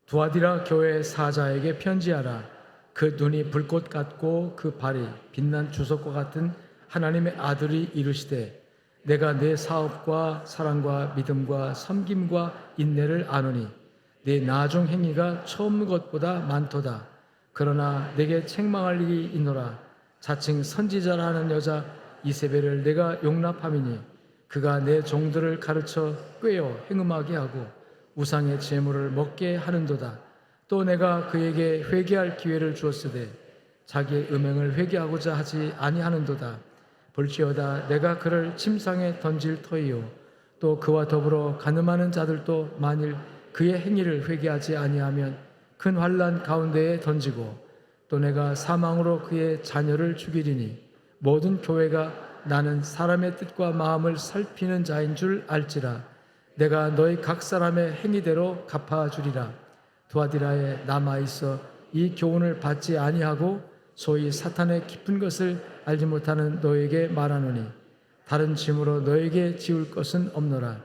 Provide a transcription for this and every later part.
두아디라 교회 사자에게 편지하라. 그 눈이 불꽃 같고 그 발이 빛난 주석과 같은 하나님의 아들이 이르시되 내가 내 사업과 사랑과 믿음과 섬김과 인내를 아노니 내 나중 행위가 처음 것보다 많도다. 그러나 내게 책망할 일이 있노라. 자칭 선지자라 하는 여자 이세벨을 내가 용납함이니 그가 내 종들을 가르쳐 꾀어 행음하게 하고 우상의 제물을 먹게 하는도다. 또 내가 그에게 회개할 기회를 주었으되 자기의 음행을 회개하고자 하지 아니하는도다. 볼지어다 내가 그를 침상에 던질 터이요 또 그와 더불어 간음하는 자들도 만일 그의 행위를 회개하지 아니하면 큰 환난 가운데에 던지고 또 내가 사망으로 그의 자녀를 죽이리니 모든 교회가 나는 사람의 뜻과 마음을 살피는 자인 줄 알지라. 내가 너희 각 사람의 행위대로 갚아주리라. 두아디라에 남아있어 이 교훈을 받지 아니하고 소위 사탄의 깊은 것을 알지 못하는 너에게 말하노니 다른 짐으로 너에게 지울 것은 없노라.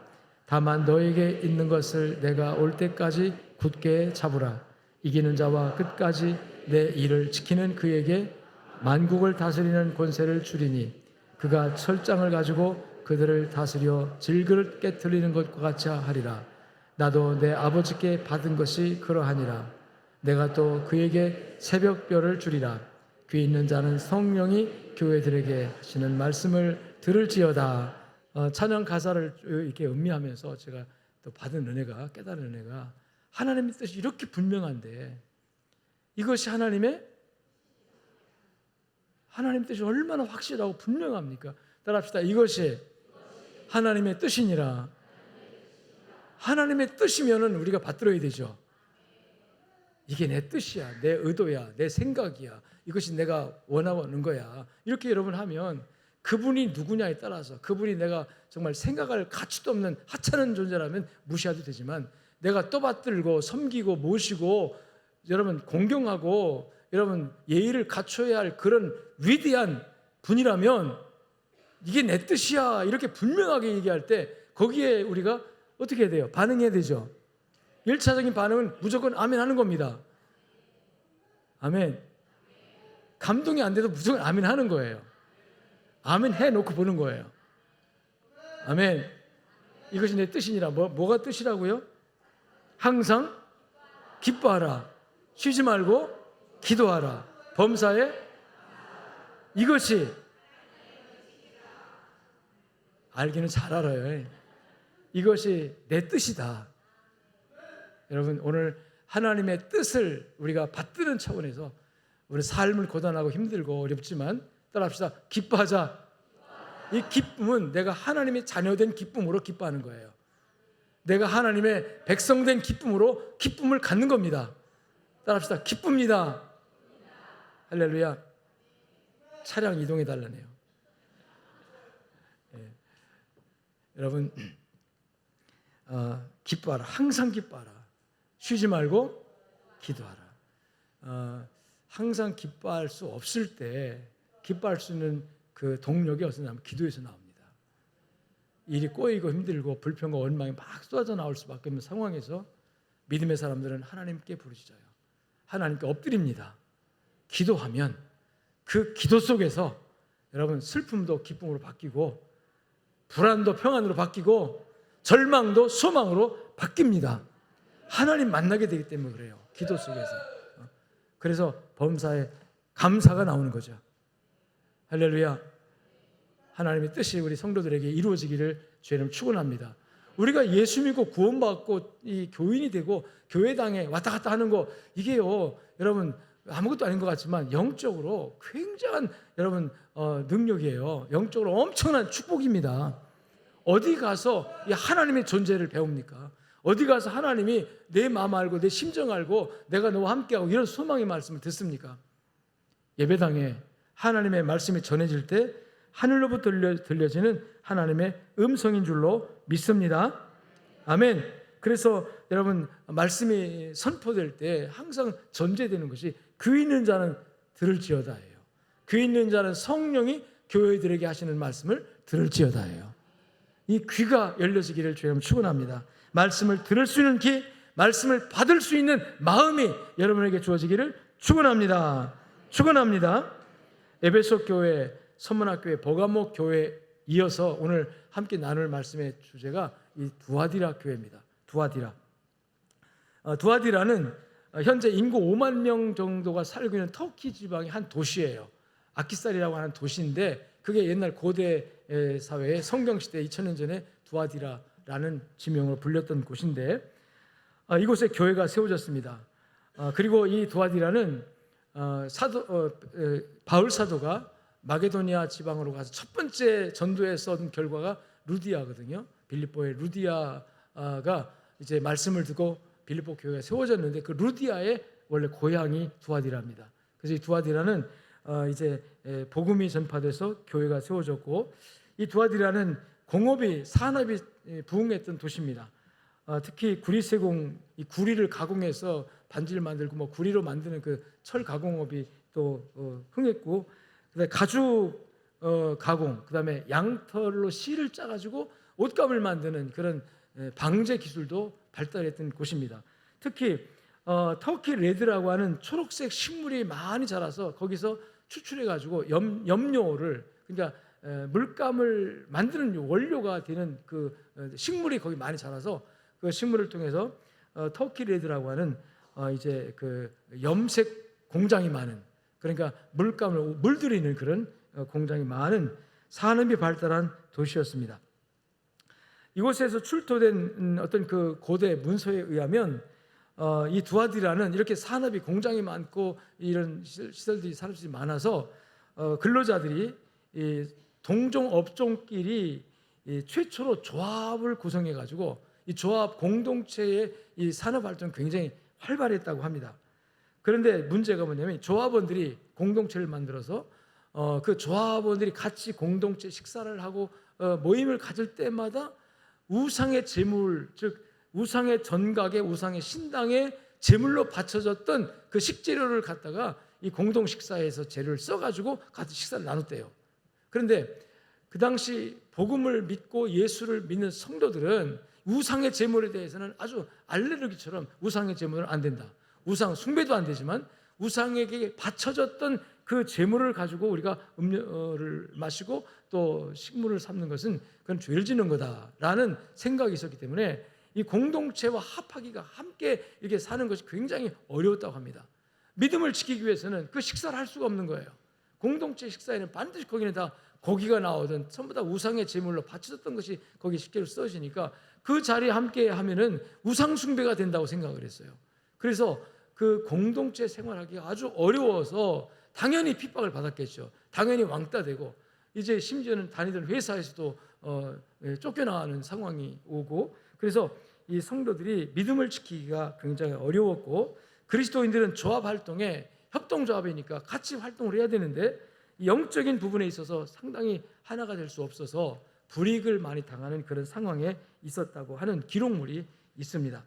다만 너에게 있는 것을 내가 올 때까지 굳게 잡으라. 이기는 자와 끝까지 내 일을 지키는 그에게 만국을 다스리는 권세를 주리니 그가 철장을 가지고 그들을 다스려 질그릇 깨트리는 것과 같이 하리라. 나도 내 아버지께 받은 것이 그러하니라. 내가 또 그에게 새벽별을 주리라. 귀 있는 자는 성령이 교회들에게 하시는 말씀을 들을지어다. 찬양 가사를 이렇게 음미하면서 제가 또 받은 은혜가, 깨달은 은혜가 하나님의 뜻이 이렇게 분명한데 이것이 하나님의 뜻이 얼마나 확실하고 분명합니까? 따라합시다. 이것이 하나님의 뜻이니라. 하나님의 뜻이면은 우리가 받들어야 되죠. 이게 내 뜻이야, 내 의도야, 내 생각이야, 이것이 내가 원하는 거야. 이렇게 여러분 하면 그분이 누구냐에 따라서 그분이 내가 정말 생각할 가치도 없는 하찮은 존재라면 무시해도 되지만 내가 떠받들고 섬기고 모시고 여러분 공경하고 여러분 예의를 갖춰야 할 그런 위대한 분이라면 이게 내 뜻이야 이렇게 분명하게 얘기할 때 거기에 우리가 어떻게 해야 돼요? 반응해야 되죠. 1차적인 반응은 무조건 아멘 하는 겁니다. 아멘. 감동이 안 돼도 무조건 아멘 하는 거예요. 아멘 해놓고 보는 거예요. 아멘. 이것이 내 뜻이니라. 뭐가 뜻이라고요? 항상 기뻐하라. 쉬지 말고 기도하라. 범사에 이것이 알기는 잘 알아요. 이것이 내 뜻이다. 여러분 오늘 하나님의 뜻을 우리가 받드는 차원에서 우리 삶을 고단하고 힘들고 어렵지만 따라합시다. 기뻐하자. 이 기쁨은 내가 하나님의 자녀된 기쁨으로 기뻐하는 거예요. 내가 하나님의 백성된 기쁨으로 기쁨을 갖는 겁니다. 따라합시다. 기쁩니다. 할렐루야. 차량 이동해 달라네요. 여러분 기뻐하라. 항상 기뻐하라. 쉬지 말고 기도하라. 항상 기뻐할 수 없을 때 기뻐할 수 있는 그 동력이 어디서 나오면 기도에서 나옵니다. 일이 꼬이고 힘들고 불평과 원망이 막 쏟아져 나올 수밖에 없는 상황에서 믿음의 사람들은 하나님께 부르짖어요. 하나님께 엎드립니다. 기도하면 그 기도 속에서 여러분 슬픔도 기쁨으로 바뀌고 불안도 평안으로 바뀌고 절망도 소망으로 바뀝니다. 하나님 만나게 되기 때문에 그래요. 기도 속에서. 그래서 범사에 감사가 나오는 거죠. 할렐루야. 하나님의 뜻이 우리 성도들에게 이루어지기를 주님 축원합니다. 우리가 예수 믿고 구원받고 이 교인이 되고 교회당에 왔다 갔다 하는 거 이게요 여러분 아무것도 아닌 것 같지만 영적으로 굉장한 여러분 능력이에요. 영적으로 엄청난 축복입니다. 어디 가서 이 하나님의 존재를 배웁니까? 어디 가서 하나님이 내 마음 알고 내 심정 알고 내가 너와 함께하고 이런 소망의 말씀을 듣습니까? 예배당에 하나님의 말씀이 전해질 때 하늘로부터 들려지는 하나님의 음성인 줄로 믿습니다. 아멘. 그래서 여러분 말씀이 선포될 때 항상 전제되는 것이 귀 있는 자는 들을지어다예요. 귀 있는 자는 성령이 교회들에게 하시는 말씀을 들을지어다예요. 이 귀가 열려지기를 주님 축원합니다. 말씀을 들을 수 있는 귀, 말씀을 받을 수 있는 마음이 여러분에게 주어지기를 축원합니다. 축원합니다. 에베소 교회, 선문학교회, 버가모 교회 이어서 오늘 함께 나눌 말씀의 주제가 이 두아디라 교회입니다. 두아디라는 현재 인구 5만 명 정도가 살고 있는 터키 지방의 한 도시예요. 아키살이라고 하는 도시인데 그게 옛날 고대 사회의 성경시대 2000년 전에 두아디라라는 지명으로 불렸던 곳인데 이곳에 교회가 세워졌습니다. 그리고 이 두아디라는 바울 사도가 마게도니아 지방으로 가서 첫 번째 전도에서 얻은 결과가 루디아거든요. 빌립보의 루디아가 이제 말씀을 듣고 빌립보 교회가 세워졌는데 그 루디아의 원래 고향이 두아디라입니다. 그래서 이 두아디라는 이제 복음이 전파돼서 교회가 세워졌고 이 두아디라는 공업이 산업이 부흥했던 도시입니다. 특히 구리세공, 이 구리를 가공해서 반지를 만들고 뭐 구리로 만드는 그 철 가공업이 또 흥했고, 그다음에 가죽 가공, 그다음에 양털로 실을 짜가지고 옷감을 만드는 그런 방제 기술도 발달했던 곳입니다. 특히 터키 레드라고 하는 초록색 식물이 많이 자라서 거기서 추출해가지고 염료를, 그러니까 물감을 만드는 원료가 되는 그 식물이 거기 많이 자라서 그 식물을 통해서 터키 레드라고 하는 이제 그 염색 공장이 많은, 그러니까 물감을 물들이는 그런 공장이 많은 산업이 발달한 도시였습니다. 이곳에서 출토된 어떤 그 고대 문서에 의하면 이 두아디라는 이렇게 산업이 공장이 많고 이런 시설들이 산업들이 많아서 근로자들이 이 동종 업종끼리 최초로 조합을 구성해 가지고 이 조합 공동체의 이 산업 활동이 굉장히 활발했다고 합니다. 그런데 문제가 뭐냐면 조합원들이 공동체를 만들어서 그 조합원들이 같이 공동체 식사를 하고 모임을 가질 때마다 우상의 제물, 즉 우상의 전각에 우상의 신당에 제물로 바쳐졌던 그 식재료를 갖다가 이 공동 식사에서 재료를 써가지고 같이 식사를 나눴대요. 그런데 그 당시 복음을 믿고 예수를 믿는 성도들은 우상의 제물에 대해서는 아주 알레르기처럼 우상의 제물은 안 된다, 우상 숭배도 안 되지만 우상에게 바쳐졌던 그 제물을 가지고 우리가 음료를 마시고 또 식물을 삼는 것은 그건 죄를 짓는 거다라는 생각이 있었기 때문에 이 공동체와 합하기가, 함께 이렇게 사는 것이 굉장히 어려웠다고 합니다. 믿음을 지키기 위해서는 그 식사를 할 수가 없는 거예요. 공동체 식사에는 반드시 거기는 다 고기가 나오든 전부 다 우상의 제물로 바쳐졌던 것이 거기 식재로 써지니까 그 자리에 함께 하면은 우상 숭배가 된다고 생각을 했어요. 그래서 그 공동체 생활하기가 아주 어려워서 당연히 핍박을 받았겠죠. 당연히 왕따 되고 이제 심지어는 다니던 회사에서도 쫓겨나가는 상황이 오고, 그래서 이 성도들이 믿음을 지키기가 굉장히 어려웠고, 그리스도인들은 조합 활동에 협동조합이니까 같이 활동을 해야 되는데 영적인 부분에 있어서 상당히 하나가 될 수 없어서 불이익을 많이 당하는 그런 상황에 있었다고 하는 기록물이 있습니다.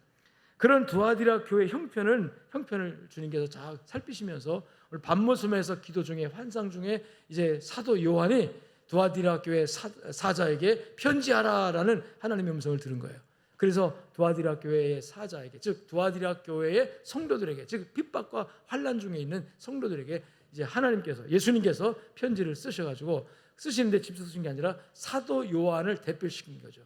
그런 두아디라 교회 형편을 주님께서 잘 살피시면서 오늘 밤모섬에서 기도 중에, 환상 중에 이제 사도 요한이 두아디라 교회 사자에게 편지하라라는 하나님의 음성을 들은 거예요. 그래서 두아디라 교회의 사자에게, 즉 두아디라 교회의 성도들에게, 즉 핍박과 환난 중에 있는 성도들에게 이제 하나님께서, 예수님께서 편지를 쓰셔가지고, 쓰시는데 직접 쓰신 게 아니라 사도 요한을 대표시킨 거죠.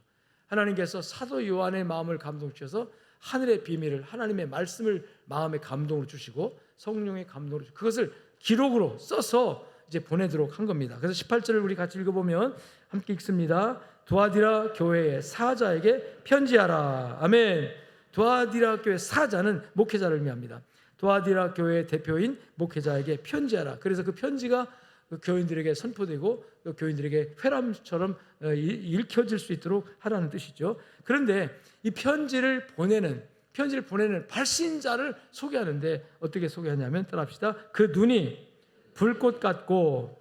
하나님께서 사도 요한의 마음을 감동시켜서 하늘의 비밀을, 하나님의 말씀을 마음의 감동으로 주시고 성령의 감동으로 주시고 그것을 기록으로 써서 이제 보내도록 한 겁니다. 그래서 18절을 우리 같이 읽어보면 함께 읽습니다. 두아디라 교회의 사자에게 편지하라. 아멘. 두아디라 교회 사자는 목회자를 의미합니다. 두아디라 교회의 대표인 목회자에게 편지하라. 그래서 그 편지가 그 교인들에게 선포되고 그 교인들에게 회람처럼 읽혀질 수 있도록 하라는 뜻이죠. 그런데 이 편지를 보내는 발신자를 소개하는데 어떻게 소개하냐면, 따라합시다. 그 눈이 불꽃 같고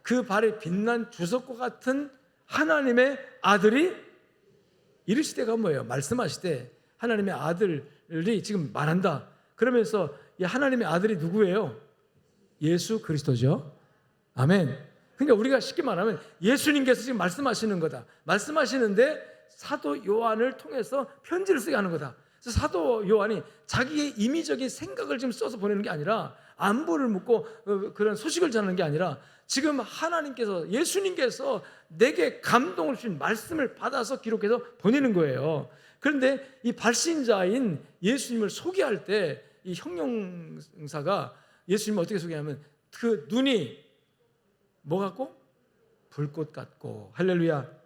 그 발이 빛난 주석과 같은 하나님의 아들이, 이르시되가 뭐예요? 말씀하시되 하나님의 아들이 지금 말한다. 그러면서 이 하나님의 아들이 누구예요? 예수 그리스도죠. 아멘. 그러니까 우리가 쉽게 말하면 예수님께서 지금 말씀하시는 거다. 말씀하시는데 사도 요한을 통해서 편지를 쓰게 하는 거다. 사도 요한이 자기의 임의적인 생각을 지금 써서 보내는 게 아니라, 안부를 묻고 그런 소식을 전하는 게 아니라, 지금 하나님께서, 예수님께서 내게 감동을 주신 말씀을 받아서 기록해서 보내는 거예요. 그런데 이 발신자인 예수님을 소개할 때 이 형용사가 예수님을 어떻게 소개하냐면, 그 눈이 뭐 같고? 불꽃 같고. 할렐루야.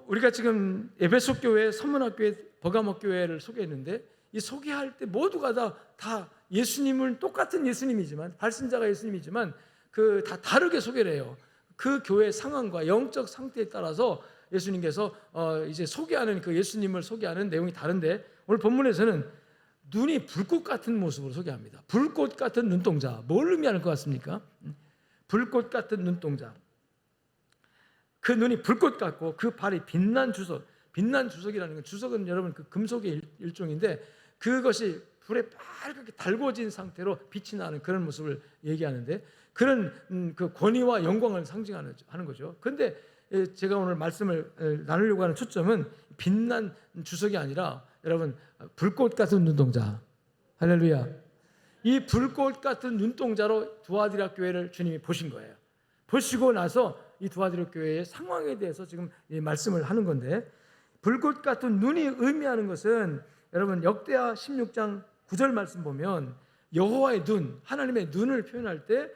우리가 지금 에베소 교회, 선문학교회, 버가모 교회를 소개했는데, 이 소개할 때 모두가 다 예수님을, 똑같은 예수님이지만, 발신자가 예수님이지만 다 다르게 소개를 해요. 그 교회 상황과 영적 상태에 따라서 예수님께서 이제 소개하는, 그 예수님을 소개하는 내용이 다른데, 오늘 본문에서는 눈이 불꽃 같은 모습으로 소개합니다. 불꽃 같은 눈동자. 뭘 의미하는 것 같습니까? 불꽃 같은 눈동자. 그 눈이 불꽃 같고 그 발이 빛난 주석. 빛난 주석이라는 건, 주석은 여러분 그 금속의 일종인데, 그것이 불에 빨갛게 달궈진 상태로 빛이 나는 그런 모습을 얘기하는데, 그런 그 권위와 영광을 상징하는 거죠. 그런데 제가 오늘 말씀을 나누려고 하는 초점은 빛난 주석이 아니라, 여러분, 불꽃 같은 눈동자. 할렐루야. 이 불꽃 같은 눈동자로 두아디라 교회를 주님이 보신 거예요. 보시고 나서 이 두아디라 교회의 상황에 대해서 지금 이 말씀을 하는 건데, 불꽃 같은 눈이 의미하는 것은, 여러분 역대하 16장 9절 말씀 보면 여호와의 눈, 하나님의 눈을 표현할 때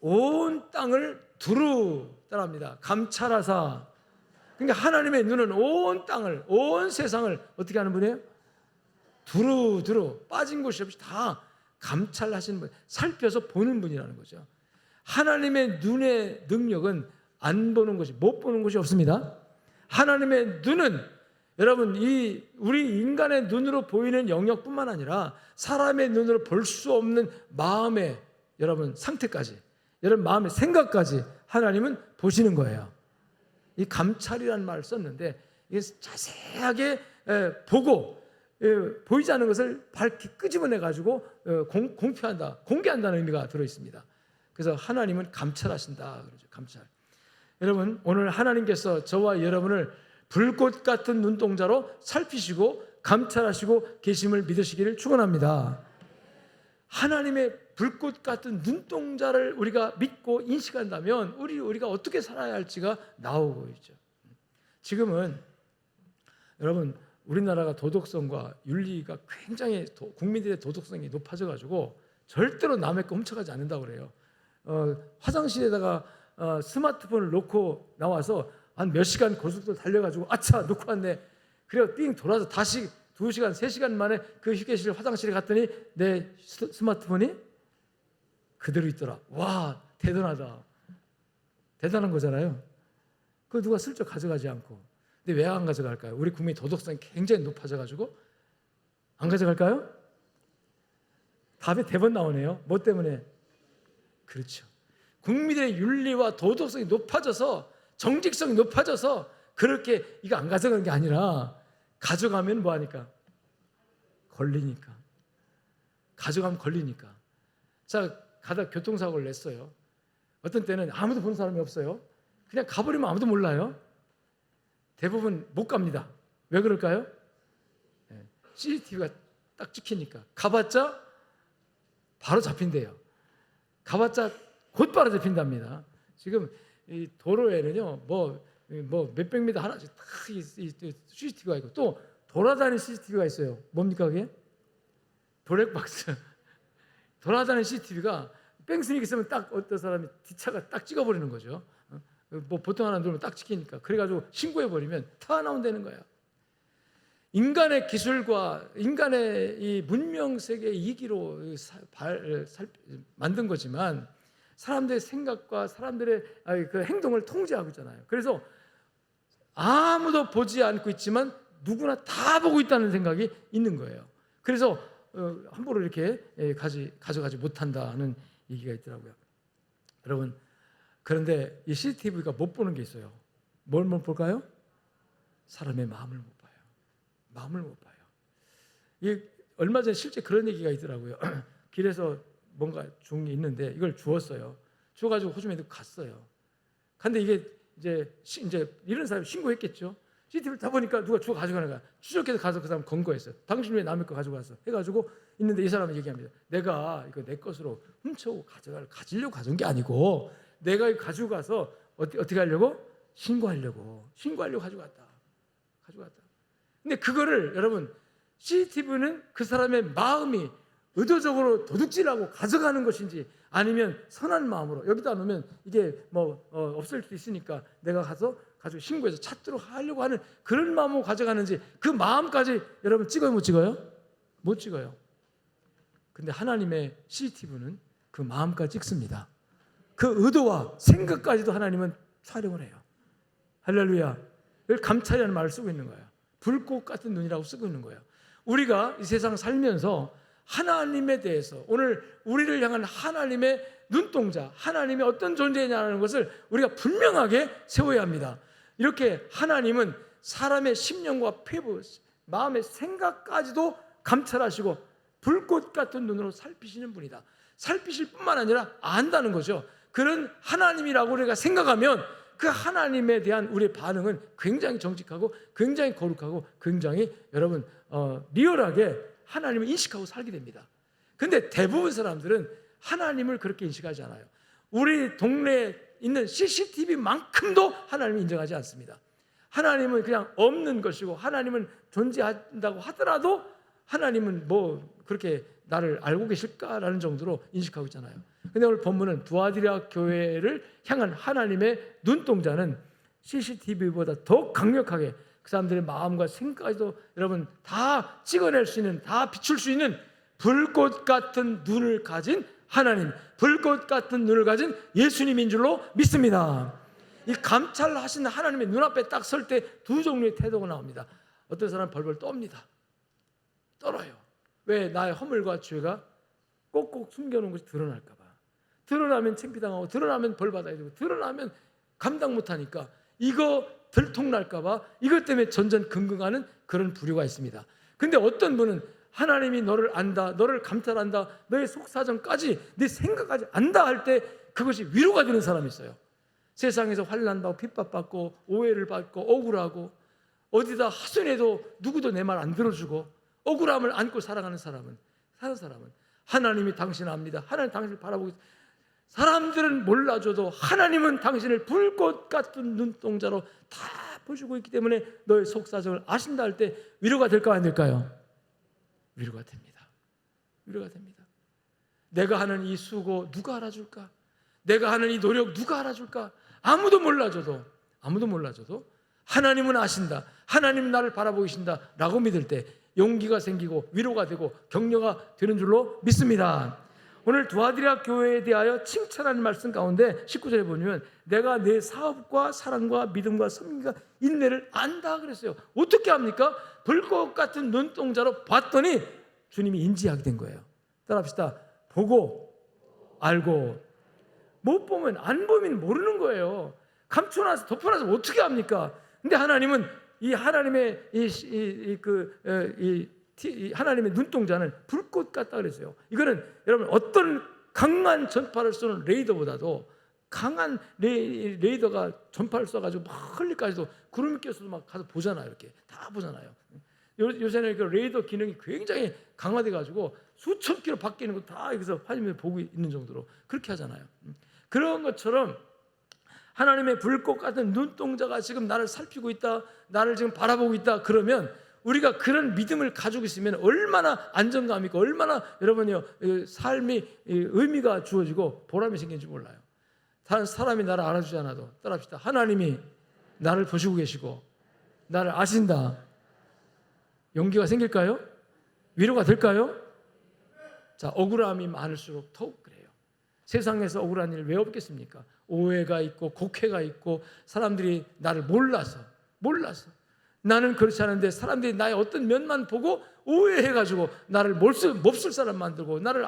온 땅을 두루 따라합니다. 감찰하사. 그러니까 하나님의 눈은 온 땅을, 온 세상을 어떻게 하는 분이에요? 두루 빠진 곳이 없이 다 감찰하시는 분, 살펴서 보는 분이라는 거죠. 하나님의 눈의 능력은 안 보는 것이, 못 보는 것이 없습니다. 하나님의 눈은, 여러분, 우리 인간의 눈으로 보이는 영역뿐만 아니라 사람의 눈으로 볼 수 없는 마음의, 여러분, 상태까지, 여러분 마음의 생각까지 하나님은 보시는 거예요. 이 감찰이라는 말을 썼는데, 이게 자세하게 보고 보이지 않는 것을 밝히 끄집어내 가지고 공표한다, 공개한다는 의미가 들어 있습니다. 그래서 하나님은 감찰하신다 그러죠. 감찰. 여러분, 오늘 하나님께서 저와 여러분을 불꽃 같은 눈동자로 살피시고 감찰하시고 계심을 믿으시기를 축원합니다. 하나님의 불꽃 같은 눈동자를 우리가 믿고 인식한다면 우리가 어떻게 살아야 할지가 나오고 있죠. 지금은 여러분, 우리나라가 도덕성과 윤리가 굉장히, 국민들의 도덕성이 높아져 가지고 절대로 남의 거 훔쳐가지 않는다고 그래요. 화장실에다가 스마트폰을 놓고 나와서 한 몇 시간 고속도로 달려가지고 아차 놓고 왔네. 그래서 삥 돌아서 다시 2시간, 3시간 만에 그 휴게실 화장실에 갔더니 내 스마트폰이 그대로 있더라. 와, 대단하다. 대단한 거잖아요. 그거 누가 슬쩍 가져가지 않고. 근데 왜 안 가져갈까요? 우리 국민의 도덕성이 굉장히 높아져가지고 안 가져갈까요? 답이 대번 나오네요. 뭐 때문에? 그렇죠. 국민의 윤리와 도덕성이 높아져서, 정직성이 높아져서 그렇게 이거 안 가져가는 게 아니라, 가져가면 뭐하니까? 걸리니까. 가져가면 걸리니까. 자, 가다 교통사고를 냈어요. 어떤 때는 아무도 본 사람이 없어요. 그냥 가버리면 아무도 몰라요. 대부분 못 갑니다. 왜 그럴까요? CCTV가 딱 찍히니까. 가봤자 바로 잡힌대요. 가봤자 곧바로 잡힌답니다. 지금 이 도로에는요, 뭐 몇백 미터 하나씩 딱 CCTV가 있고, 또 돌아다니는 CCTV가 있어요. 뭡니까 그게? 블랙박스. 돌아다니는 CCTV가 뺑스닉 있으면 딱 어떤 사람이 뒷차가 딱 찍어버리는 거죠. 뭐 보통 하나 누르면 딱 찍히니까. 그래가지고 신고해버리면 다 나온다는 거예요. 인간의 기술과 인간의 이 문명 세계의 이기로 만든 거지만, 사람들의 생각과 사람들의 그 행동을 통제하고 있잖아요. 그래서 아무도 보지 않고 있지만 누구나 다 보고 있다는 생각이 있는 거예요. 그래서 함부로 이렇게 가져가지 못한다는 얘기가 있더라고요. 여러분, 그런데 이 CCTV가 못 보는 게 있어요. 뭘 못 볼까요? 사람의 마음을 못 봐요. 마음을 못 봐요. 얼마 전에 실제 그런 얘기가 있더라고요. 길에서 뭔가 종이 있는데 이걸 주웠어요. 주워가지고 호주머니에 갔어요. 근데 이게 이제 이런 사람이 신고했겠죠. CCTV를 다 보니까 누가 주워 가져가는 거야. 추적해서 가서 그 사람 검거했어요. 당신 왜 남의 거 가져갔어? 해가지고 있는데 이 사람이 얘기합니다. 내가 이거 내 것으로 훔쳐오고 가지려고 가져온 게 아니고 내가 이거 가지고 가서 어떻게 하려고? 신고하려고 가져갔다. 근데 그거를 여러분, CCTV는 그 사람의 마음이 의도적으로 도둑질하고 가져가는 것인지 아니면 선한 마음으로 여기다 놓으면 이게 없을 수도 있으니까 내가 가지고 신고해서 찾도록 하려고 하는 그런 마음으로 가져가는지, 그 마음까지 여러분 찍어요, 못 찍어요? 못 찍어요. 근데 하나님의 CCTV는 그 마음까지 찍습니다. 그 의도와 생각까지도 하나님은 촬영을 해요. 할렐루야. 이걸 감찰이라는 말을 쓰고 있는 거예요. 불꽃 같은 눈이라고 쓰고 있는 거예요. 우리가 이 세상 살면서 하나님에 대해서, 오늘 우리를 향한 하나님의 눈동자, 하나님이 어떤 존재냐는 것을 우리가 분명하게 세워야 합니다. 이렇게 하나님은 사람의 심령과 폐부, 마음의 생각까지도 감찰하시고 불꽃 같은 눈으로 살피시는 분이다. 살피실 뿐만 아니라 안다는 거죠. 그런 하나님이라고 우리가 생각하면 그 하나님에 대한 우리의 반응은 굉장히 정직하고 굉장히 거룩하고 굉장히 여러분 리얼하게 하나님을 인식하고 살게 됩니다. 근데 대부분 사람들은 하나님을 그렇게 인식하지 않아요. 우리 동네에 있는 CCTV만큼도 하나님을 인정하지 않습니다. 하나님은 그냥 없는 것이고, 하나님은 존재한다고 하더라도 하나님은 그렇게 나를 알고 계실까라는 정도로 인식하고 있잖아요. 근데 오늘 본문은 두아디라 교회를 향한 하나님의 눈동자는 CCTV보다 더 강력하게 그 사람들의 마음과 생각까지도 여러분 다 찍어낼 수 있는, 다 비출 수 있는 불꽃 같은 눈을 가진 하나님, 불꽃 같은 눈을 가진 예수님인 줄로 믿습니다. 이 감찰하신 하나님의 눈앞에 딱 설 때 두 종류의 태도가 나옵니다. 어떤 사람은 벌벌 떱니다. 떨어요. 왜? 나의 허물과 죄가 꼭꼭 숨겨놓은 것이 드러날까 봐. 드러나면 창피당하고, 드러나면 벌받아야 되고, 드러나면 감당 못하니까 이거 들통날까 봐 이것 때문에 전전긍긍하는 그런 부류가 있습니다. 근데 어떤 분은 하나님이 너를 안다, 너를 감찰한다, 너의 속사정까지, 네 생각까지 안다 할 때 그것이 위로가 되는 사람이 있어요. 세상에서 환난받고 핍박받고 오해를 받고 억울하고 어디다 하소연해도 누구도 내 말 안 들어주고 억울함을 안고 살아가는 사람은 하나님이 당신을 압니다. 하나님 당신을 바라보고 있습니다. 사람들은 몰라줘도 하나님은 당신을 불꽃 같은 눈동자로 다 보시고 있기 때문에 너의 속사정을 아신다 할 때 위로가 될까요, 안 될까요? 위로가 됩니다. 위로가 됩니다. 내가 하는 이 수고 누가 알아줄까? 내가 하는 이 노력 누가 알아줄까? 아무도 몰라줘도 하나님은 아신다, 하나님 나를 바라보고 계신다 라고 믿을 때 용기가 생기고 위로가 되고 격려가 되는 줄로 믿습니다. 오늘 두아디라 교회에 대하여 칭찬하는 말씀 가운데 19절에 보면 내가 내 사업과 사랑과 믿음과 섬김과 인내를 안다 그랬어요. 어떻게 합니까? 불꽃 같은 눈동자로 봤더니 주님이 인지하게 된 거예요. 따라합시다. 보고 알고. 못 보면, 안 보면 모르는 거예요. 감춰놔서 덮어놔서 어떻게 합니까? 근데 하나님은 이 하나님의 하나님의 눈동자는 불꽃 같다 그랬어요. 이거는 여러분 어떤 강한 전파를 쏘는 레이더보다도 강한 레이더가 전파를 쏴가지고 멀리까지도 구름이 껴서도 막 가서 보잖아요. 이렇게 다 보잖아요. 요새는 그 레이더 기능이 굉장히 강화돼가지고 수천 킬로 밖에 있는 거 다 여기서 화면을 보고 있는 정도로 그렇게 하잖아요. 그런 것처럼 하나님의 불꽃 같은 눈동자가 지금 나를 살피고 있다, 나를 지금 바라보고 있다 그러면 우리가 그런 믿음을 가지고 있으면 얼마나 안정감 있고 얼마나 여러분이요 삶이 의미가 주어지고 보람이 생기는지 몰라요. 다른 사람이 나를 알아주지 않아도 따라합시다. 하나님이 나를 보시고 계시고 나를 아신다. 용기가 생길까요? 위로가 될까요? 자, 억울함이 많을수록 더욱 그래요. 세상에서 억울한 일 왜 없겠습니까? 오해가 있고 곡해가 있고 사람들이 나를 몰라서 나는 그렇지 않은데 사람들이 나의 어떤 면만 보고 오해해가지고 나를 몹쓸 사람 만들고 나를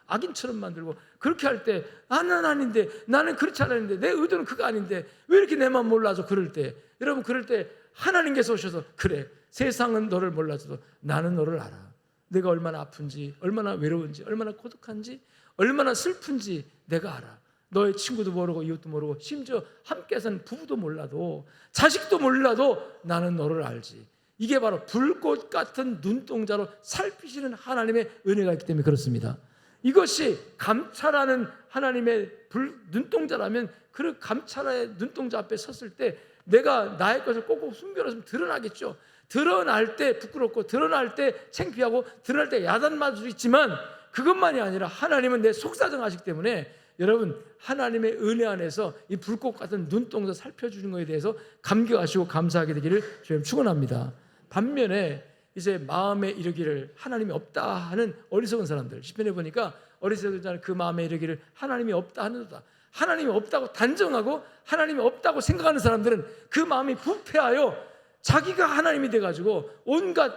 악인처럼 만들고 그렇게 할 때 나는 아닌데, 나는 그렇지 않았는데, 내 의도는 그거 아닌데 왜 이렇게 내만 몰라서 그럴 때, 여러분 그럴 때 하나님께서 오셔서 그래, 세상은 너를 몰라줘도 나는 너를 알아. 내가 얼마나 아픈지, 얼마나 외로운지, 얼마나 고독한지, 얼마나 슬픈지 내가 알아. 너의 친구도 모르고 이웃도 모르고 심지어 함께 사는 부부도 몰라도 자식도 몰라도 나는 너를 알지. 이게 바로 불꽃 같은 눈동자로 살피시는 하나님의 은혜가 있기 때문에 그렇습니다. 이것이 감찰하는 하나님의 눈동자라면 그 감찰의 눈동자 앞에 섰을 때 내가 나의 것을 꼭꼭 숨겨놨으면 드러나겠죠. 드러날 때 부끄럽고 드러날 때 창피하고 드러날 때 야단맞을 수 있지만 그것만이 아니라 하나님은 내 속사정하시기 때문에 여러분 하나님의 은혜 안에서 이 불꽃 같은 눈동자 살펴주는 것에 대해서 감격하시고 감사하게 되기를 주님 축원합니다. 반면에 이제 마음에 이르기를 하나님이 없다 하는 어리석은 사람들, 시편에 보니까 어리석은 자는 그 마음에 이르기를 하나님이 없다 하는도다. 하나님이 없다고 단정하고 하나님이 없다고 생각하는 사람들은 그 마음이 부패하여 자기가 하나님이 돼가지고 온갖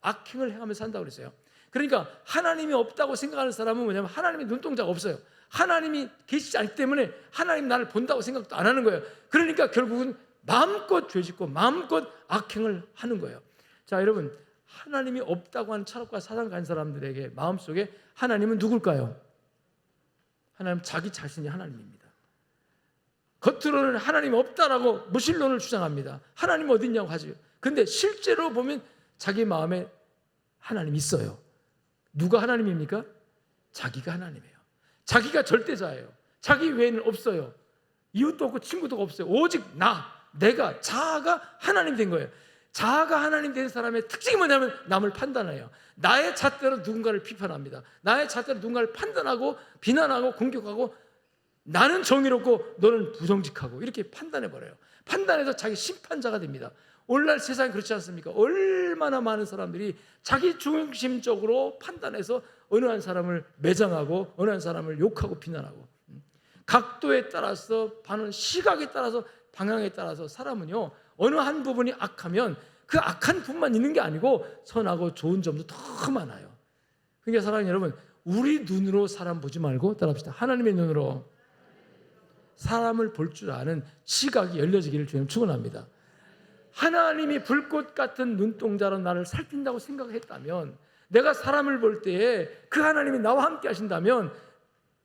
악행을 행하며 산다고 그랬어요. 그러니까 하나님이 없다고 생각하는 사람은 뭐냐면 하나님의 눈동자가 없어요. 하나님이 계시지 않기 때문에 하나님 나를 본다고 생각도 안 하는 거예요. 그러니까 결국은 마음껏 죄짓고 마음껏 악행을 하는 거예요. 자, 여러분, 하나님이 없다고 하는 철학과 사상 가진 사람들에게 마음속에 하나님은 누굴까요? 하나님 자기 자신이 하나님입니다. 겉으로는 하나님이 없다라고 무신론을 주장합니다. 하나님 어디 있냐고 하죠. 근데 실제로 보면 자기 마음에 하나님이 있어요. 누가 하나님입니까? 자기가 하나님이에요. 자기가 절대자예요. 자기 외에는 없어요. 이웃도 없고 친구도 없어요. 오직 내가 자아가 하나님 된 거예요. 자아가 하나님 된 사람의 특징이 뭐냐면 남을 판단해요. 나의 잣대로 누군가를 비판합니다. 나의 잣대로 누군가를 판단하고 비난하고 공격하고 나는 정의롭고 너는 부정직하고 이렇게 판단해버려요. 판단해서 자기 심판자가 됩니다. 오늘날 세상이 그렇지 않습니까? 얼마나 많은 사람들이 자기 중심적으로 판단해서 어느 한 사람을 매장하고 어느 한 사람을 욕하고 비난하고 각도에 따라서 시각에 따라서 방향에 따라서 사람은요 어느 한 부분이 악하면 그 악한 부분만 있는 게 아니고 선하고 좋은 점도 더 많아요. 그러니까 사랑하는 여러분, 우리 눈으로 사람 보지 말고 따라합시다. 하나님의 눈으로 사람을 볼 줄 아는 시각이 열려지기를 주님 축원합니다. 하나님이 불꽃 같은 눈동자로 나를 살핀다고 생각했다면, 내가 사람을 볼 때에 그 하나님이 나와 함께 하신다면,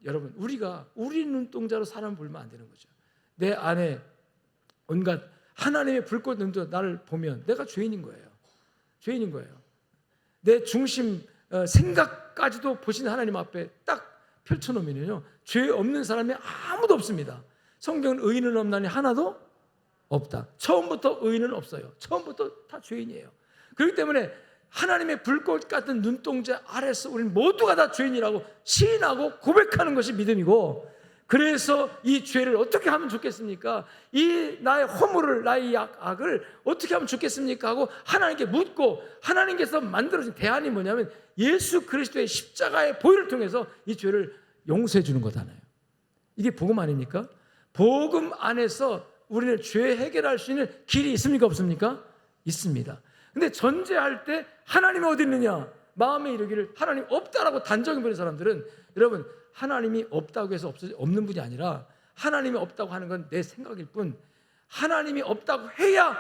여러분 우리가 우리 눈동자로 사람을 보면 안 되는 거죠. 내 안에 온갖 하나님의 불꽃 눈동자 나를 보면 내가 죄인인 거예요. 죄인인 거예요. 내 중심 생각까지도 보시는 하나님 앞에 딱 펼쳐놓으면요 죄 없는 사람이 아무도 없습니다. 성경은 의인은 없나니 하나도 없다. 처음부터 의인은 없어요. 처음부터 다 죄인이에요. 그렇기 때문에 하나님의 불꽃 같은 눈동자 아래서 우리는 모두가 다 죄인이라고 시인하고 고백하는 것이 믿음이고, 그래서 이 죄를 어떻게 하면 좋겠습니까? 이 나의 허물을, 나의 악을 어떻게 하면 좋겠습니까? 하고 하나님께 묻고, 하나님께서 만들어진 대안이 뭐냐면 예수 그리스도의 십자가의 보혈을 통해서 이 죄를 용서해 주는 거잖아요. 이게 복음 아닙니까? 복음 안에서 우리는 죄 해결할 수 있는 길이 있습니까? 없습니까? 있습니다. 근데 전제할 때 하나님이 어디 있느냐? 마음에 이르기를 하나님 없다라고 단정해버린 사람들은, 여러분 하나님이 없다고 해서 없는 분이 아니라 하나님이 없다고 하는 건 내 생각일 뿐, 하나님이 없다고 해야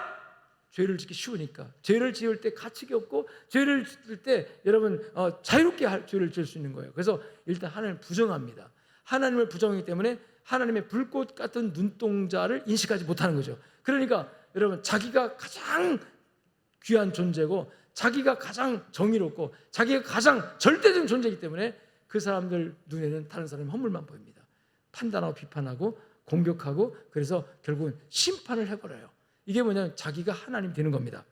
죄를 짓기 쉬우니까, 죄를 지을 때 가책이 없고 죄를 지을 때 여러분 자유롭게 죄를 지을 수 있는 거예요. 그래서 일단 하나님을 부정합니다. 하나님을 부정하기 때문에 하나님의 불꽃 같은 눈동자를 인식하지 못하는 거죠. 그러니까 여러분 자기가 가장 귀한 존재고 자기가 가장 정의롭고 자기가 가장 절대적인 존재이기 때문에 그 사람들 눈에는 다른 사람의 허물만 보입니다. 판단하고 비판하고 공격하고, 그래서 결국은 심판을 해버려요. 이게 뭐냐면 자기가 하나님 되는 겁니다.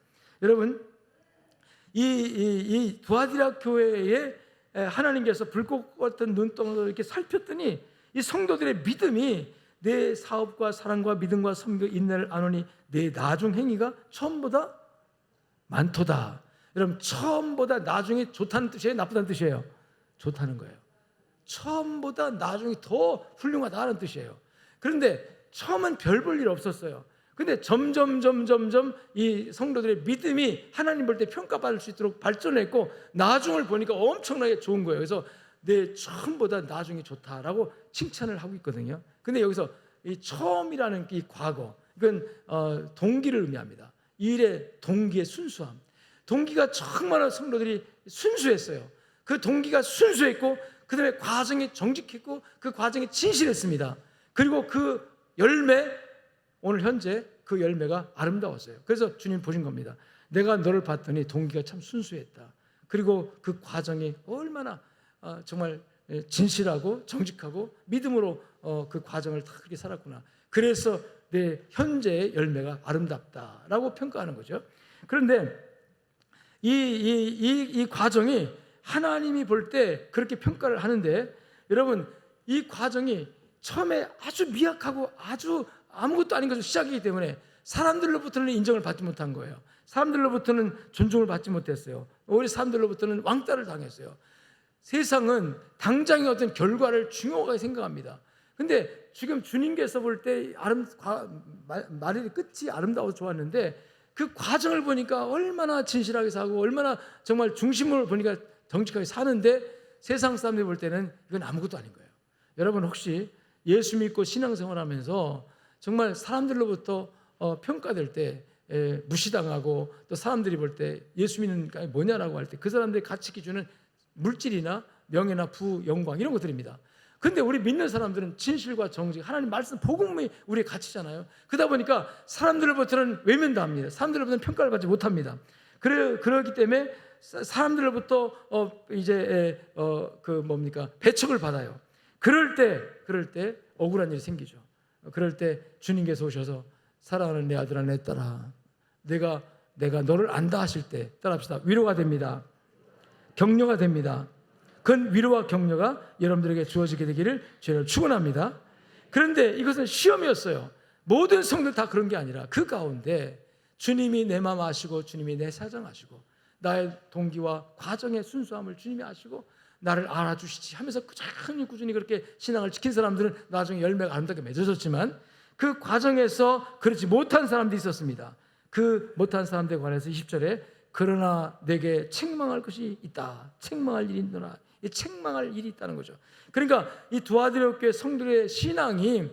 여러분 이 두아디라 교회에 하나님께서 불꽃 같은 눈동자로 이렇게 살폈더니 이 성도들의 믿음이 내 사업과 사랑과 믿음과 섬겨 인내를 안오니 내 나중 행위가 처음보다 많도다. 여러분 처음보다 나중이 좋다는 뜻이에요? 나쁘다는 뜻이에요? 좋다는 거예요. 처음보다 나중이 더 훌륭하다는 뜻이에요. 그런데 처음은 별 볼 일 없었어요. 근데 점점 이 성도들의 믿음이 하나님 볼 때 평가받을 수 있도록 발전했고 나중을 보니까 엄청나게 좋은 거예요. 그래서 내 처음보다 나중이 좋다라고 칭찬을 하고 있거든요. 근데 여기서 이 처음이라는 이 과거, 이건 동기를 의미합니다. 이 일의 동기의 순수함. 동기가 정말 성도들이 순수했어요. 그 동기가 순수했고 그 다음에 과정이 정직했고 그 과정이 진실했습니다. 그리고 그 열매, 오늘 현재 그 열매가 아름다웠어요. 그래서 주님 보신 겁니다. 내가 너를 봤더니 동기가 참 순수했다. 그리고 그 과정이 얼마나 정말 진실하고 정직하고 믿음으로 그 과정을 다 그렇게 살았구나. 그래서 내 현재의 열매가 아름답다라고 평가하는 거죠. 그런데 이 과정이 하나님이 볼 때 그렇게 평가를 하는데, 여러분, 이 과정이 처음에 아주 미약하고 아주 아무것도 아닌 것으로 시작이기 때문에 사람들로부터는 인정을 받지 못한 거예요. 사람들로부터는 존중을 받지 못했어요. 오히려 사람들로부터는 왕따를 당했어요. 세상은 당장의 어떤 결과를 중요하게 생각합니다. 근데 지금 주님께서 볼 때 말의 끝이 아름다워서 좋았는데, 그 과정을 보니까 얼마나 진실하게 사고 얼마나 정말 중심을 보니까 정직하게 사는데, 세상 사람들이 볼 때는 이건 아무것도 아닌 거예요. 여러분, 혹시 예수 믿고 신앙생활하면서 정말 사람들로부터 평가될 때 무시당하고, 또 사람들이 볼 때 예수 믿는 게 뭐냐라고 할 때 그 사람들의 가치 기준은 물질이나 명예나 부, 영광 이런 것들입니다. 근데 우리 믿는 사람들은 진실과 정직, 하나님 말씀, 복음이 우리의 가치잖아요. 그러다 보니까 사람들로부터는 외면당합니다. 사람들로부터는 평가를 받지 못합니다. 그렇기 때문에 사람들로부터 배척을 받아요. 그럴 때 억울한 일이 생기죠. 그럴 때 주님께서 오셔서 사랑하는 내 아들아, 내 딸아, 내가 너를 안다 하실 때 따라합시다. 위로가 됩니다. 격려가 됩니다. 그 위로와 격려가 여러분들에게 주어지게 되기를 주를 축원합니다. 그런데 이것은 시험이었어요. 모든 성도들 다 그런 게 아니라 그 가운데 주님이 내 마음 아시고 주님이 내 사정 아시고 나의 동기와 과정의 순수함을 주님이 아시고 나를 알아주시지 하면서 꾸준히 그렇게 신앙을 지킨 사람들은 나중에 열매가 아름답게 맺어졌지만, 그 과정에서 그렇지 못한 사람들이 있었습니다. 그 못한 사람들에 관해서 20절에 그러나 내게 책망할 것이 있다. 책망할 일이 있노라. 이 책망할 일이 있다는 거죠. 그러니까 이 두아디라 교회 성도들의 신앙이,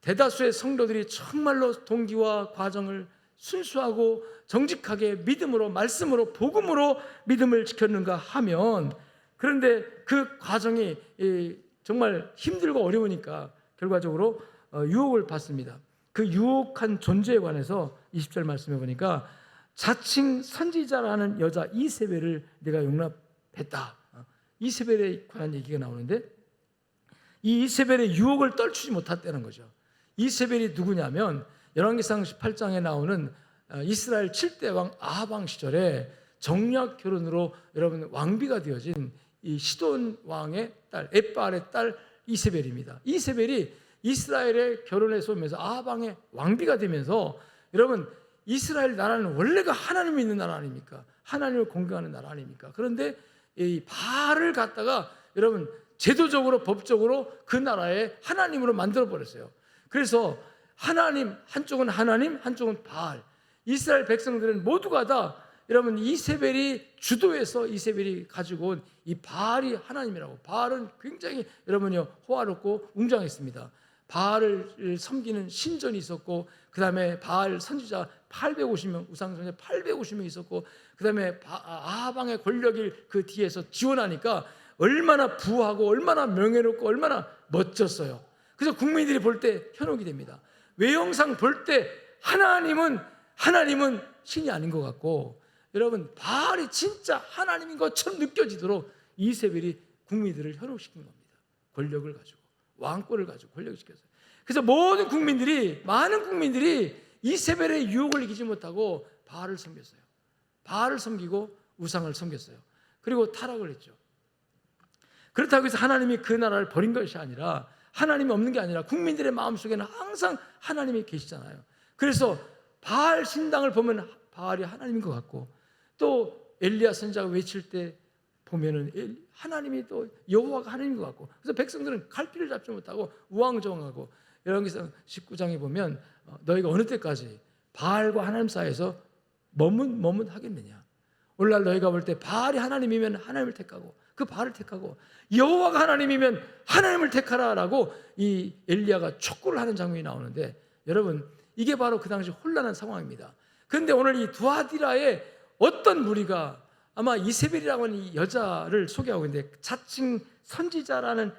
대다수의 성도들이 정말로 동기와 과정을 순수하고 정직하게 믿음으로, 말씀으로, 복음으로 믿음을 지켰는가 하면, 그런데 그 과정이 정말 힘들고 어려우니까 결과적으로 유혹을 받습니다. 그 유혹한 존재에 관해서 20절 말씀해 보니까 자칭 선지자라는 여자 이세벨을 내가 용납했다. 이세벨에 관한 얘기가 나오는데, 이 이세벨의 유혹을 떨치지 못했다는 거죠. 이세벨이 누구냐면 열왕기상 18장에 나오는 이스라엘 7대 왕 아합 왕 시절에 정략 결혼으로 여러분 왕비가 되어진 이 시돈 왕의 딸, 엣바알의 딸 이세벨입니다. 이세벨이 이스라엘의 결혼에서 오면서 아합 왕의 왕비가 되면서, 여러분, 이스라엘 나라는 원래가 하나님이 있는 나라 아닙니까? 하나님을 공경하는 나라 아닙니까? 그런데 이 바알을 갖다가 여러분 제도적으로, 법적으로 그 나라의 하나님으로 만들어 버렸어요. 그래서 하나님, 한쪽은 하나님, 한쪽은 바알. 이스라엘 백성들은 모두가 다 여러분 이세벨이 주도해서 이세벨이 가지고 온 이 바알이 하나님이라고. 바알은 굉장히 여러분요 호화롭고 웅장했습니다. 바알을 섬기는 신전이 있었고, 그 다음에 바알 선지자 850명, 우상선지자 850명 있었고, 그 다음에 아합왕의 권력이 그 뒤에서 지원하니까 얼마나 부하고 얼마나 명예롭고 얼마나 멋졌어요. 그래서 국민들이 볼 때 현혹이 됩니다. 외형상 볼 때 하나님은 신이 아닌 것 같고, 여러분 바알이 진짜 하나님인 것처럼 느껴지도록 이세벨이 국민들을 현혹시킨 겁니다. 권력을 가지고, 왕권을 가지고 권력시켰어요. 그래서 많은 국민들이 이세벨의 유혹을 이기지 못하고 바알을 섬겼어요. 바알을 섬기고 우상을 섬겼어요. 그리고 타락을 했죠. 그렇다고 해서 하나님이 그 나라를 버린 것이 아니라, 하나님이 없는 게 아니라 국민들의 마음속에는 항상 하나님이 계시잖아요. 그래서 바알 신당을 보면 바알이 하나님인 것 같고, 또 엘리야 선지자가 외칠 때 보면은 하나님이 또 여호와가 하나님인 것 같고, 그래서 백성들은 갈피를 잡지 못하고 우왕좌왕하고. 열왕기상 19장에 보면 너희가 어느 때까지 바알과 하나님 사이에서 머뭇하겠느냐. 오늘날 너희가 볼 때 바알이 하나님이면 하나님을 택하고, 그 바알을 택하고, 여호와가 하나님이면 하나님을 택하라라고 이 엘리야가 촉구를 하는 장면이 나오는데, 여러분 이게 바로 그 당시 혼란한 상황입니다. 그런데 오늘 이 두아디라의 어떤 무리가, 아마 이세벨이라고 하는 이 여자를 소개하고 있는데, 자칭 선지자라는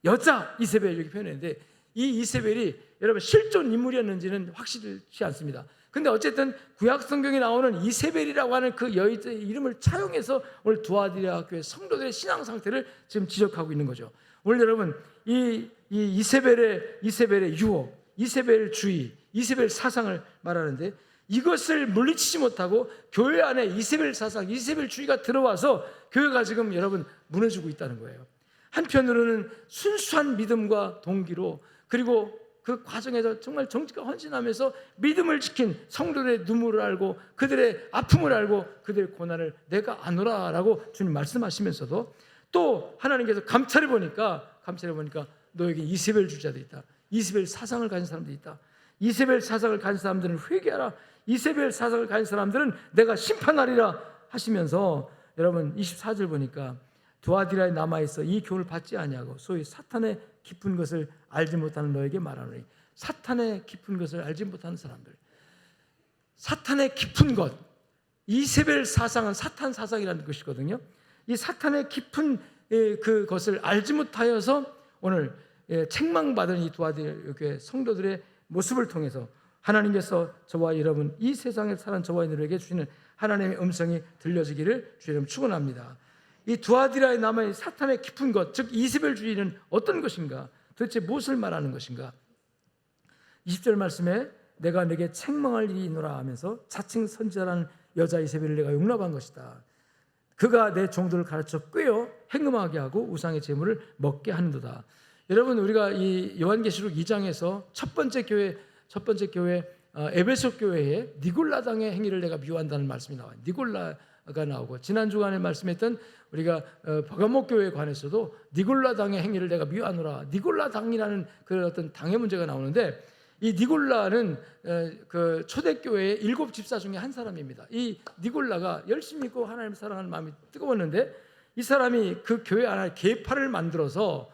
여자 이세벨 이렇게 표현했는데, 이 이세벨이 여러분 실존 인물이었는지는 확실치 않습니다. 근데 어쨌든 구약 성경에 나오는 이세벨이라고 하는 그 여인의 이름을 차용해서 오늘 두아디라 교회 성도들의 신앙 상태를 지금 지적하고 있는 거죠. 오늘 여러분 이 이세벨의 유혹, 이세벨 주의, 이세벨 사상을 말하는데, 이것을 물리치지 못하고 교회 안에 이세벨 사상, 이세벨 주의가 들어와서 교회가 지금 여러분 무너지고 있다는 거예요. 한편으로는 순수한 믿음과 동기로, 그리고 그 과정에서 정말 정직과 헌신하면서 믿음을 지킨 성도들의 눈물을 알고 그들의 아픔을 알고 그들의 고난을 내가 아노라라고 주님 말씀하시면서도, 또 하나님께서 감찰해 보니까 너에게 이세벨 주자들이 있다. 이세벨 사상을 가진 사람들이 있다. 이세벨 사상을 가진 사람들은 회개하라. 이세벨 사상을 가진 사람들은 내가 심판하리라 하시면서, 여러분 24절 보니까 두아디라에 남아있어 이 교훈을 받지 아니하고 소위 사탄의 깊은 것을 알지 못하는 너에게 말하노니. 사탄의 깊은 것을 알지 못하는 사람들, 사탄의 깊은 것, 이세벨 사상은 사탄 사상이라는 것이거든요. 이 사탄의 깊은 그것을 알지 못하여서 오늘 책망받은 이 두아디라 교회 성도들의 모습을 통해서 하나님께서 저와 여러분, 이 세상에 사는 저와 여러분에게 주시는 하나님의 음성이 들려지기를 주님 축원합니다. 이 두아디라에 남아있는 사탄의 깊은 것, 즉 이세벨주의는 어떤 것인가? 도대체 무엇을 말하는 것인가? 20절 말씀에 내가 내게 책망할 일이 있노라 하면서 자칭 선지자라는 여자 이세벨을 내가 용납한 것이다. 그가 내 종들을 가르쳐 꿰어 행음하게 하고 우상의 제물을 먹게 하는도다. 여러분, 우리가 이 요한계시록 2장에서 첫 번째 교회 에베소 교회의 니골라당의 행위를 내가 미워한다는 말씀이 나와요. 니골라가 나오고, 지난 주간에 말씀했던 우리가 버가모 교회에 관해서도 니골라당의 행위를 내가 미워하노라. 니골라당이라는 그 어떤 당의 문제가 나오는데, 이 니골라는 그 초대교회의 7 집사 중에 한 사람입니다. 이 니골라가 열심히 믿고 하나님을 사랑하는 마음이 뜨거웠는데, 이 사람이 그 교회 안에 계파를 만들어서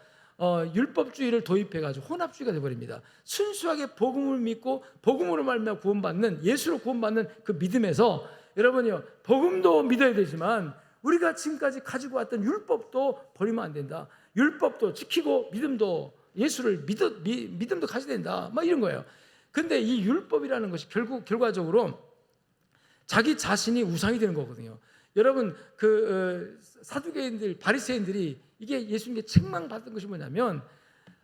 율법주의를 도입해가지고 혼합주의가 되어버립니다. 순수하게 복음을 믿고 복음으로 말미암아 구원받는, 예수로 구원받는 그 믿음에서, 여러분이요, 복음도 믿어야 되지만 우리가 지금까지 가지고 왔던 율법도 버리면 안 된다. 율법도 지키고 믿음도, 예수를 믿음도 가져야 된다, 막 이런 거예요. 근데 이 율법이라는 것이 결과적으로 자기 자신이 우상이 되는 거거든요. 여러분, 사두개인들, 바리새인들이 이게 예수님께 책망받은 것이 뭐냐면,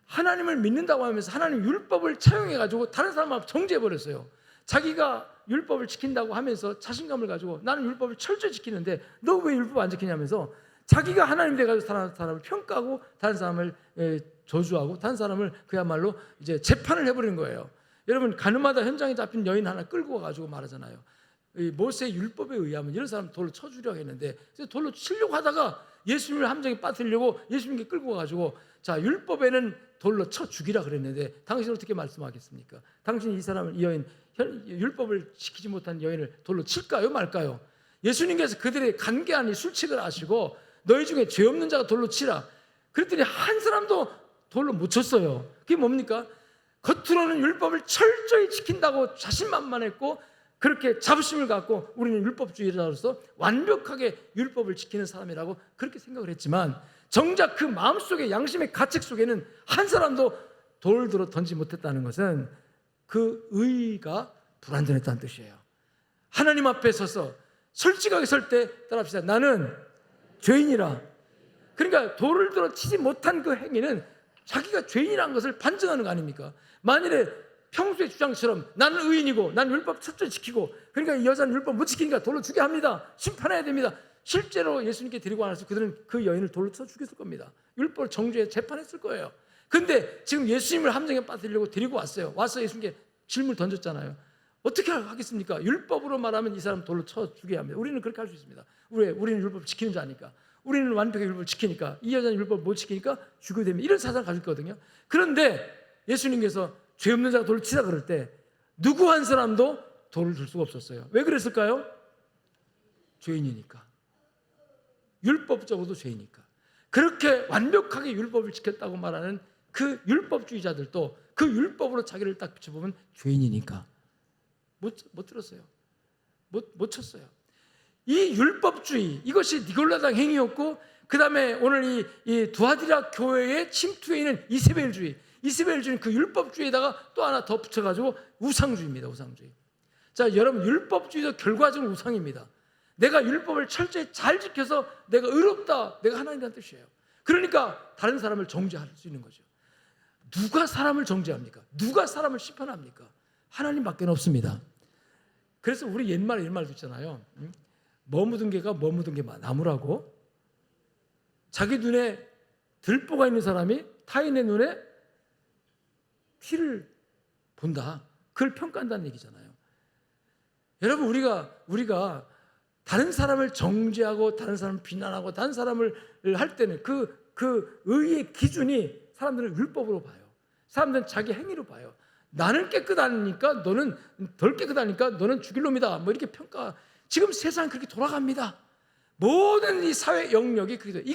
하나님을 믿는다고 하면서 하나님 율법을 차용해가지고 다른 사람하고 정죄해버렸어요. 자기가 율법을 지킨다고 하면서 자신감을 가지고 나는 율법을 철저히 지키는데 너 왜 율법 안 지키냐면서 자기가 하나님 돼가지고 다른 사람을 평가하고 다른 사람을 저주하고 다른 사람을 그야말로 이제 재판을 해버리는 거예요. 여러분, 가늠하다 현장에 잡힌 여인 하나 끌고 와가지고 말하잖아요. 모세의 율법에 의하면 이런 사람 돌로 쳐주려고 했는데, 돌로 치려고 하다가 예수님을 함정에 빠뜨리려고 예수님께 끌고 와가지고, 자, 율법에는 돌로 쳐 죽이라 그랬는데 당신은 어떻게 말씀하겠습니까? 당신이 이 사람을, 이 여인, 율법을 지키지 못한 여인을 돌로 칠까요 말까요? 예수님께서 그들의 간계한 이 술책을 아시고 너희 중에 죄 없는 자가 돌로 치라. 그랬더니 한 사람도 돌로 못 쳤어요. 그게 뭡니까? 겉으로는 율법을 철저히 지킨다고 자신만만했고, 그렇게 자부심을 갖고 우리는 율법주의자로서 완벽하게 율법을 지키는 사람이라고 그렇게 생각을 했지만, 정작 그 마음속에, 양심의 가책 속에는 한 사람도 돌을 들어 던지 못했다는 것은 그 의가 불완전했다는 뜻이에요. 하나님 앞에 서서 솔직하게 설 때 따라합시다. 나는 죄인이라. 그러니까 돌을 들어 치지 못한 그 행위는 자기가 죄인이라는 것을 반증하는 거 아닙니까? 만일에 평소의 주장처럼 나는 의인이고 나는 율법 철저히 지키고, 그러니까 이 여자는 율법 못 지키니까 돌로 죽여야 합니다, 심판해야 됩니다. 실제로 예수님께 데리고 와서 그들은 그 여인을 돌로 쳐 죽였을 겁니다. 율법을 정죄해 재판했을 거예요. 근데 지금 예수님을 함정에 빠뜨리려고 데리고 왔어요. 와서 예수님께 질문을 던졌잖아요. 어떻게 하겠습니까? 율법으로 말하면 이 사람 돌로 쳐 죽여야 합니다. 우리는 그렇게 할 수 있습니다. 우리는 율법을 지키는 자니까, 우리는 완벽하게 율법을 지키니까, 이 여자는 율법을 못 지키니까 죽여야 됩니다, 이런 사상을 가지고 있거든요. 그런데 예수님께서 죄 없는 자가 돌을 치라 그럴 때 누구 한 사람도 돌을 들 수가 없었어요. 왜 그랬을까요? 죄인이니까. 율법적으로도 죄이니까. 그렇게 완벽하게 율법을 지켰다고 말하는 그 율법주의자들도 그 율법으로 자기를 딱 비춰보면 죄인이니까 못 들었어요. 못 쳤어요. 이 율법주의, 이것이 니골라당 행위였고, 그 다음에 오늘 이 두아디라 교회에 침투해 있는 이세벨주의, 이세벨주의는 그 율법주의에다가 또 하나 더 붙여가지고 우상주의입니다. 우상주의. 자, 여러분, 율법주의도 결과적으로 우상입니다. 내가 율법을 철저히 잘 지켜서 내가 의롭다, 내가 하나님이라는 뜻이에요. 그러니까 다른 사람을 정죄할 수 있는 거죠. 누가 사람을 정죄합니까? 누가 사람을 심판합니까? 하나님밖에 없습니다. 그래서 우리 옛말에 이런 말도 있잖아요. 뭐 묻은 개가 뭐 묻은 게 나무라고. 자기 눈에 들보가 있는 사람이 타인의 눈에 피를 본다. 그걸 평가한다는 얘기잖아요. 여러분, 우리가 다른 사람을 정죄하고 다른 사람을 비난하고 다른 사람을 할 때는 그 의의 기준이 사람들은 율법으로 봐요. 사람들은 자기 행위로 봐요. 나는 깨끗하니까 너는 덜 깨끗하니까 너는 죽일 놈이다. 뭐 이렇게 평가. 지금 세상 그렇게 돌아갑니다. 모든 이 사회 영역이 그렇게 돼요.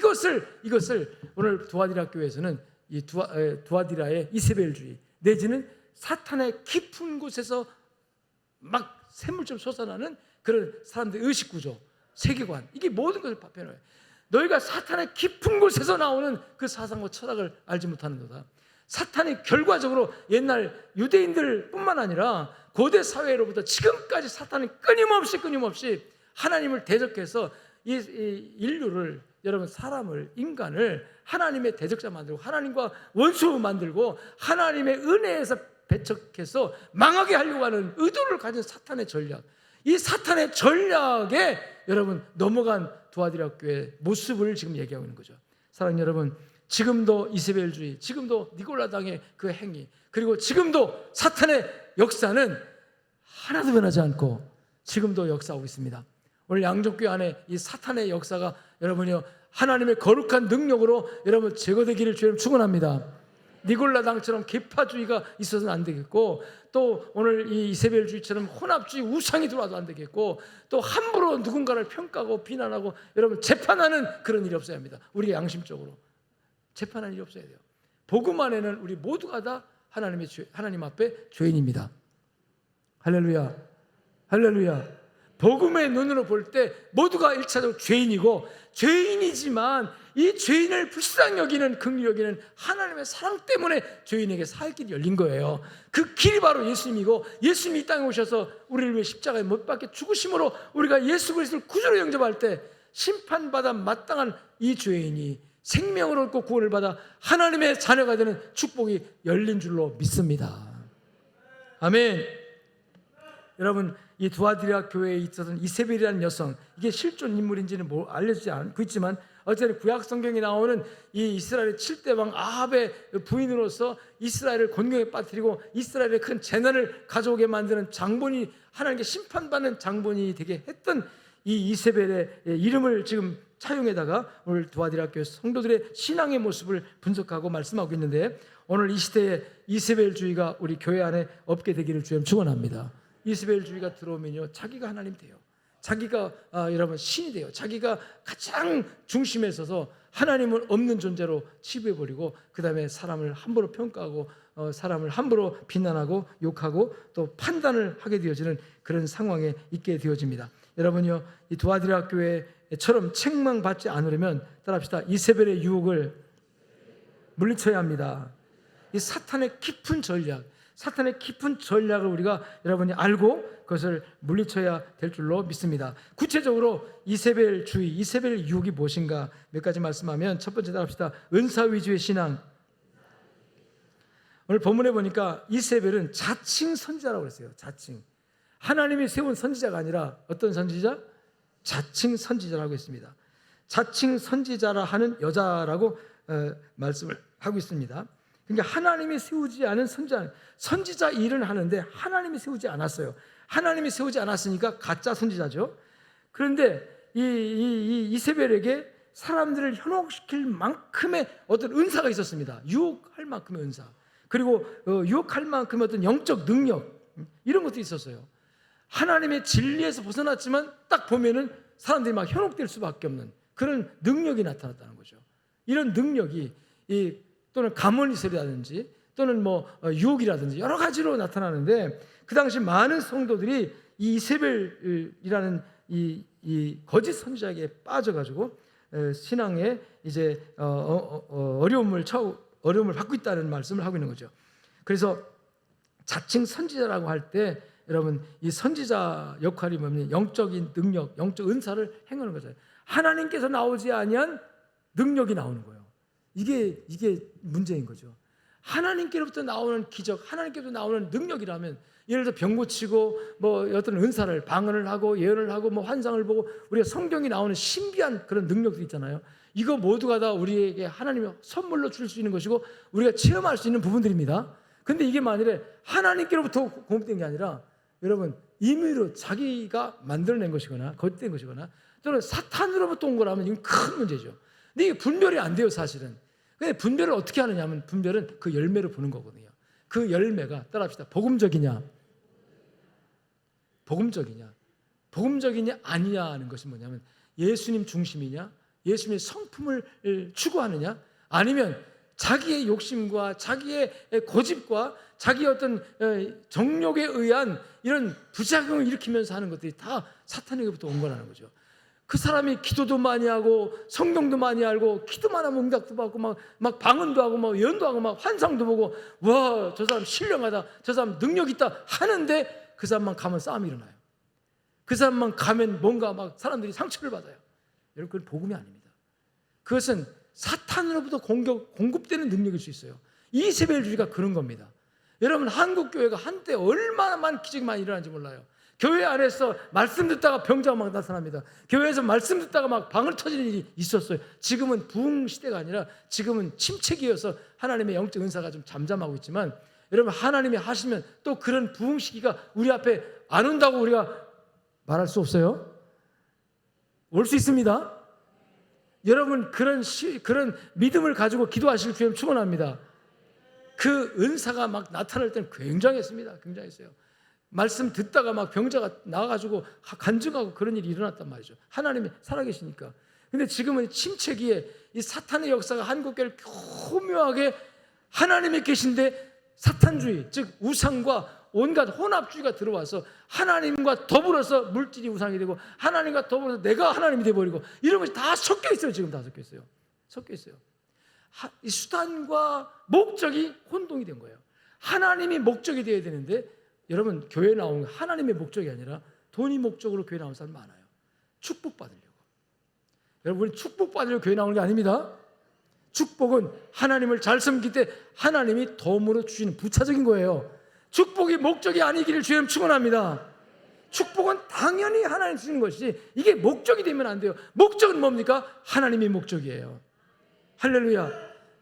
이것을 오늘 두아디라 교회에서는 이 두아디라의 이세벨주의 내지는 사탄의 깊은 곳에서 막 샘물처럼 솟아나는 그런 사람들의 의식구조, 세계관, 이게 모든 것을 파편해요. 너희가 사탄의 깊은 곳에서 나오는 그 사상과 철학을 알지 못하는도다. 사탄이 결과적으로 옛날 유대인들뿐만 아니라 고대 사회로부터 지금까지 사탄이 끊임없이 하나님을 대적해서 이 인류를, 여러분, 사람을, 인간을 하나님의 대적자 만들고 하나님과 원수 만들고 하나님의 은혜에서 배척해서 망하게 하려고 하는 의도를 가진 사탄의 전략, 이 사탄의 전략에 여러분 넘어간 두아디라 교회의 모습을 지금 얘기하고 있는 거죠. 사랑하는 여러분, 지금도 이세벨주의, 지금도 니골라당의 그 행위, 그리고 지금도 사탄의 역사는 하나도 변하지 않고 지금도 역사하고 있습니다. 오늘 양족교회 안에 이 사탄의 역사가 여러분이요, 하나님의 거룩한 능력으로 여러분 제거되기를 주님 축원합니다. 니골라당처럼 계파주의가 있어서는 안 되겠고, 또 오늘 이 이세벨주의처럼 혼합주의, 우상이 들어와도 안 되겠고, 또 함부로 누군가를 평가하고 비난하고 여러분 재판하는 그런 일이 없어야 합니다. 우리가 양심적으로 재판하는 일이 없어야 돼요. 복음 안에는 우리 모두가 다 하나님 앞에 죄인입니다. 할렐루야, 할렐루야. 복음의 눈으로 볼 때 모두가 1차적으로 죄인이고, 죄인이지만 이 죄인을 불쌍히 여기는, 긍휼히 여기는 하나님의 사랑 때문에 죄인에게 살 길이 열린 거예요. 그 길이 바로 예수님이고, 예수님이 이 땅에 오셔서 우리를 위해 십자가에 못 박혀 죽으심으로 우리가 예수 그리스도를 구주로 영접할 때 심판받아 마땅한 이 죄인이 생명을 얻고 구원을 받아 하나님의 자녀가 되는 축복이 열린 줄로 믿습니다. 아멘. 여러분, 이 두아디라 교회에 있었던 이세벨이라는 여성, 이게 실존 인물인지는 알려지지 않고 있지만 어쨌든 구약 성경에 나오는 이 이스라엘의 7대 왕 아합의 부인으로서 이스라엘을 곤경에 빠뜨리고 이스라엘의 큰 재난을 가져오게 만드는 장본이, 하나님께 심판받는 장본이 되게 했던 이 이세벨의 이름을 지금 차용해다가 오늘 두아디라 교회 성도들의 신앙의 모습을 분석하고 말씀하고 있는데, 오늘 이 시대에 이세벨주의가 우리 교회 안에 없게 되기를 주님 축원합니다. 이세벨주의가 들어오면요, 자기가 하나님 돼요. 자기가 여러분 신이 돼요. 자기가 가장 중심에 서서 하나님은 없는 존재로 치부해버리고, 그 다음에 사람을 함부로 평가하고 사람을 함부로 비난하고 욕하고 또 판단을 하게 되어지는 그런 상황에 있게 되어집니다. 여러분요, 이 두아디라 교회처럼 책망받지 않으려면 따라합시다. 이세벨의 유혹을 물리쳐야 합니다. 이 사탄의 깊은 전략, 사탄의 깊은 전략을 우리가 여러분이 알고 그것을 물리쳐야 될 줄로 믿습니다. 구체적으로 이세벨주의, 이세벨 유혹이 무엇인가 몇 가지 말씀하면, 첫 번째 따라합시다. 은사 위주의 신앙. 오늘 본문에 보니까 이세벨은 자칭 선지자라고 그랬어요. 자칭. 하나님이 세운 선지자가 아니라 어떤 선지자? 자칭 선지자라고 했습니다. 자칭 선지자라 하는 여자라고 말씀을 하고 있습니다. 그러니까 하나님이 세우지 않은 선지자 일은 하는데 하나님이 세우지 않았어요. 하나님이 세우지 않았으니까 가짜 선지자죠. 그런데 이 이세벨에게 사람들을 현혹시킬 만큼의 어떤 은사가 있었습니다. 유혹할 만큼의 은사, 그리고 유혹할 만큼의 어떤 영적 능력, 이런 것도 있었어요. 하나님의 진리에서 벗어났지만 딱 보면은 사람들이 막 현혹될 수밖에 없는 그런 능력이 나타났다는 거죠. 이런 능력이 또는 가문이설이라든지 또는 유혹이라든지 여러 가지로 나타나는데, 그 당시 많은 성도들이 이 이세벨이라는 이 거짓 선지자에게 빠져가지고 신앙에 이제 어려움을 어려움을 받고 있다는 말씀을 하고 있는 거죠. 그래서 자칭 선지자라고 할 때 여러분 이 선지자 역할이 뭐냐면 영적인 능력, 영적 은사를 행하는 거죠. 하나님께서 나오지 아니한 능력이 나오는 거예요. 이게 문제인 거죠. 하나님께로부터 나오는 기적, 하나님께로부터 나오는 능력이라면 예를 들어 병 고치고 뭐 어떤 은사를 방언을 하고 예언을 하고 뭐 환상을 보고 우리가 성경이 나오는 신비한 그런 능력들이 있잖아요. 이거 모두가 다 우리에게 하나님이 선물로 줄 수 있는 것이고 우리가 체험할 수 있는 부분들입니다. 근데 이게 만일에 하나님께로부터 공급된 게 아니라 여러분 임의로 자기가 만들어낸 것이거나 거짓된 것이거나 또는 사탄으로부터 온 거라면 이건 큰 문제죠. 근데 이게 분별이 안 돼요, 사실은. 근데 분별을 어떻게 하느냐면 분별은 그 열매로 보는 거거든요. 그 열매가 따라합시다. 복음적이냐 아니냐 하는 것이 뭐냐면 예수님 중심이냐, 예수님의 성품을 추구하느냐, 아니면 자기의 욕심과 자기의 고집과 자기의 어떤 정욕에 의한 이런 부작용을 일으키면서 하는 것들이 다 사탄에게부터 온 거라는 거죠. 그 사람이 기도도 많이 하고 성경도 많이 알고 기도만 하면 응답도 받고 막 방언도 하고 막 예언도 하고 막 환상도 보고 와, 저 사람 신령하다, 저 사람 능력 있다 하는데 그 사람만 가면 싸움이 일어나요. 그 사람만 가면 뭔가 막 사람들이 상처를 받아요. 여러분 그건 복음이 아닙니다. 그것은 사탄으로부터 공급되는 능력일 수 있어요. 이세벨주의가 그런 겁니다. 여러분 한국 교회가 한때 얼마나 많은 기적이 많이 일어나는지 몰라요. 교회 안에서 말씀 듣다가 병자가 막 나타납니다. 교회에서 말씀 듣다가 막 방을 터지는 일이 있었어요. 지금은 부흥 시대가 아니라 지금은 침체기여서 하나님의 영적 은사가 좀 잠잠하고 있지만 여러분 하나님이 하시면 또 그런 부흥 시기가 우리 앞에 안 온다고 우리가 말할 수 없어요. 올 수 있습니다. 여러분 그런 믿음을 가지고 기도하실 주님 축원합니다. 그 은사가 막 나타날 때는 굉장했습니다. 굉장했어요. 말씀 듣다가 막 병자가 나와가지고 간증하고 그런 일이 일어났단 말이죠. 하나님이 살아계시니까. 근데 지금은 침체기에 이 사탄의 역사가 한국교회를 교묘하게 하나님이 계신데 사탄주의, 즉 우상과 온갖 혼합주의가 들어와서 하나님과 더불어서 물질이 우상이 되고 하나님과 더불어서 내가 하나님이 돼버리고 이런 것이 다 섞여 있어요. 지금 다 섞여 있어요. 섞여 있어요. 이 수단과 목적이 혼동이 된 거예요. 하나님이 목적이 되어야 되는데 여러분 교회 나오는 하나님의 목적이 아니라 돈이 목적으로 교회 나오는 사람 많아요. 축복받으려고. 여러분 우리 축복받으려고 교회 나오는 게 아닙니다. 축복은 하나님을 잘 섬길 때 하나님이 덤으로 주시는 부차적인 거예요. 축복이 목적이 아니기를 주님 축원합니다. 축복은 당연히 하나님 주시는 것이지 이게 목적이 되면 안 돼요. 목적은 뭡니까? 하나님의 목적이에요. 할렐루야.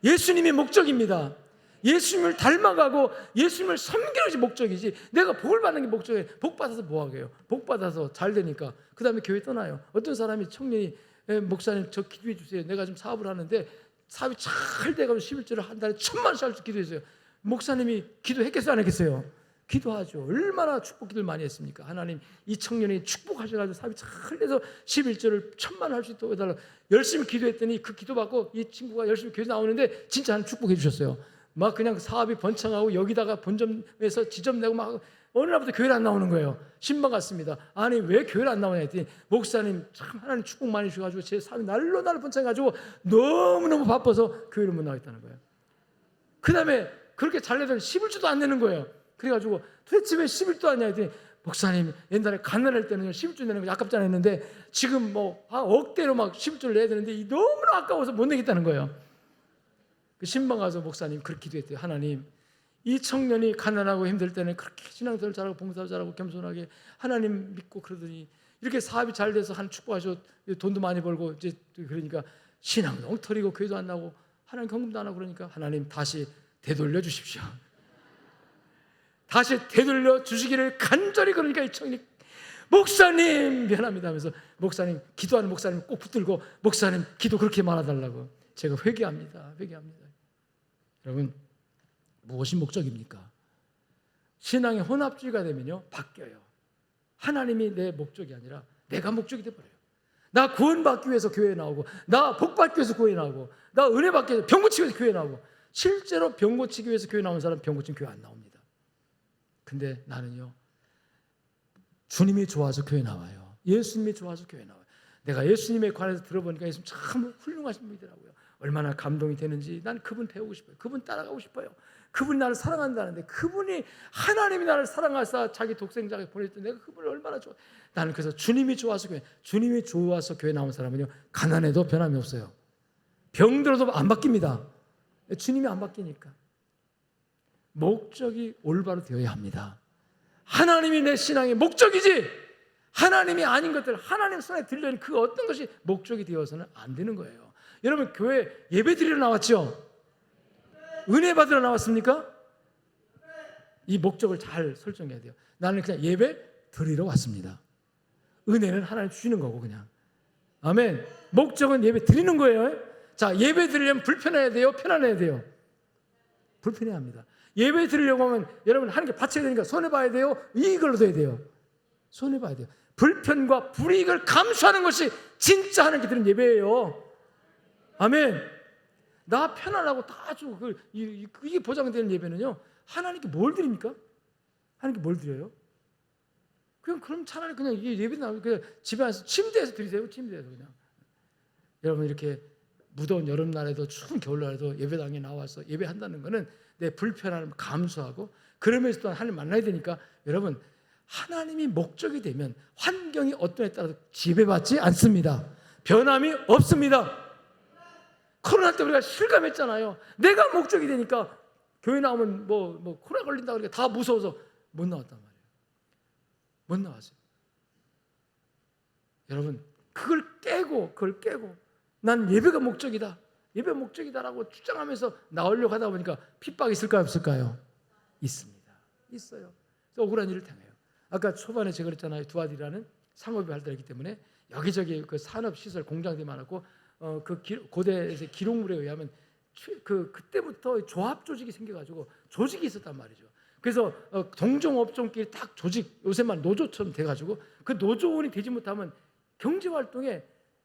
예수님이 목적입니다. 예수님을 닮아가고 예수님을 섬기는 것이 목적이지 내가 복을 받는 게 목적이에요. 복 받아서 뭐 하게요? 복 받아서 잘 되니까 그 다음에 교회 떠나요. 어떤 사람이 청년이 목사님 저 기도해 주세요. 내가 지금 사업을 하는데 사업이 잘 돼가지고 11조를 한 달에 1,000만 원씩 할 수 기도했어요. 목사님이 기도했겠어요? 안 했겠어요? 기도하죠. 얼마나 축복 기도를 많이 했습니까? 하나님 이 청년이 축복하셔가지고 사업이 잘 돼서 11조를 1,000만 원 할 수 있도록 해달라고 열심히 기도했더니 그 기도 받고 이 친구가 열심히 교회 나오는데 진짜 하나님 축복해 주셨어요. 막 그냥 사업이 번창하고 여기다가 본점에서 지점 내고 막 어느 날부터 교회를 안 나오는 거예요. 신방 갔습니다. 아니 왜 교회를 안 나오냐 했더니 목사님 참 하나님 축복 많이 주셔가지고 제 사업이 날로 번창해가지고 너무너무 바빠서 교회를 못 나가겠다는 거예요. 그 다음에 그렇게 잘 내더니 11조도 안 내는 거예요. 그래가지고 도대체 왜 11도 안 내냐 했더니 목사님 옛날에 가난할 때는 11조 내는 거 아깝잖아 했는데 지금 뭐 억대로 막 11조를 내야 되는데 너무나 아까워서 못 내겠다는 거예요. 그 신방 가서 목사님 그렇게 기도했대요. 하나님 이 청년이 가난하고 힘들 때는 그렇게 신앙생활 잘하고 봉사도 잘하고 겸손하게 하나님 믿고 그러더니 이렇게 사업이 잘 돼서 하나님 축복하셔 돈도 많이 벌고 이제 그러니까 신앙도 엉터리고 교회도 안 나고 하나님 경금도 안 하고 그러니까 하나님 다시 되돌려 주십시오. 다시 되돌려 주시기를 간절히 그러니까 이 청년이 목사님 미안합니다 하면서 목사님 기도하는 목사님 꼭 붙들고 목사님 기도 그렇게 말아달라고 제가 회개합니다. 여러분 무엇이 목적입니까? 신앙의 혼합주의가 되면요 바뀌어요. 하나님이 내 목적이 아니라 내가 목적이 돼버려요. 나 구원받기 위해서 교회에 나오고 나 복받기 위해서 교회에 나오고 나 은혜 받기 위해서 병 고치기 위해서 교회에 나오고 실제로 병 고치기 위해서 교회 나오는 사람 병 고치면 교회 안 나옵니다. 근데 나는요 주님이 좋아서 교회 나와요. 예수님이 좋아서 교회 나와요. 내가 예수님에 관해서 들어보니까 예수님 참 훌륭하신 분이더라고요. 얼마나 감동이 되는지 난 그분 배우고 싶어요. 그분 따라가고 싶어요. 그분이 나를 사랑한다는데, 그분이 하나님이 나를 사랑하사 자기 독생자를 보냈던 내가 그분을 얼마나 좋아. 나는 그래서 주님이 좋아서 교회 나온 사람은요, 가난해도 변함이 없어요. 병들어도 안 바뀝니다. 주님이 안 바뀌니까. 목적이 올바로 되어야 합니다. 하나님이 내 신앙의 목적이지, 하나님이 아닌 것들, 하나님 손에 들려있는 그 어떤 것이 목적이 되어서는 안 되는 거예요. 여러분, 교회 예배 드리러 나왔죠? 은혜 받으러 나왔습니까? 이 목적을 잘 설정해야 돼요. 나는 그냥 예배 드리러 왔습니다. 은혜는 하나님 주시는 거고 그냥. 아멘. 목적은 예배 드리는 거예요. 자, 예배 드리려면 불편해야 돼요? 편안해야 돼요? 불편해야 합니다. 예배 드리려고 하면 여러분 하나님께 바쳐야 되니까 손해봐야 돼요? 이익을 얻어야 돼요? 손해봐야 돼요. 불편과 불이익을 감수하는 것이 진짜 하나님께 드리는 예배예요. 아멘. 나 편안하고 다 주고 이게 보장되는 예배는요, 하나님께 뭘 드립니까? 하나님께 뭘 드려요? 그럼 차라리 그냥 이게 예배 나오면 그냥 집에 와서 침대에서 드리세요. 침대에서 그냥. 여러분, 이렇게 무더운 여름날에도 추운 겨울날에도 예배당에 나와서 예배한다는 것은 내 불편함을 감수하고, 그러면서 또 하나님 만나야 되니까, 여러분, 하나님이 목적이 되면 환경이 어떠냐에 따라서 지배받지 않습니다. 변함이 없습니다. 코로나 때 우리가 실감했잖아요. 내가 목적이 되니까 교회 나오면 뭐 코로나 걸린다 그러니까 다 무서워서 못 나왔단 말이에요. 못 나왔어요. 여러분, 그걸 깨고 난 예배가 목적이다, 예배 목적이다라고 주장하면서 나오려고 하다 보니까 핍박이 있을까요, 없을까요? 있습니다. 있어요. 그래서 억울한 일을 당해요. 아까 초반에 제가 그랬잖아요. 두아디라는 상업이 발달했기 때문에 여기저기 그 산업시설 공장들이 많았고, 그 고대에서 기록물에 의하면 그때부터 조합 조직이 생겨가지고 조직이 있었단 말이죠. 그래서 동종업종끼리 딱 조직, 요새만 노조처럼 돼가지고 그 노조원이 되지 못하면 경제활동에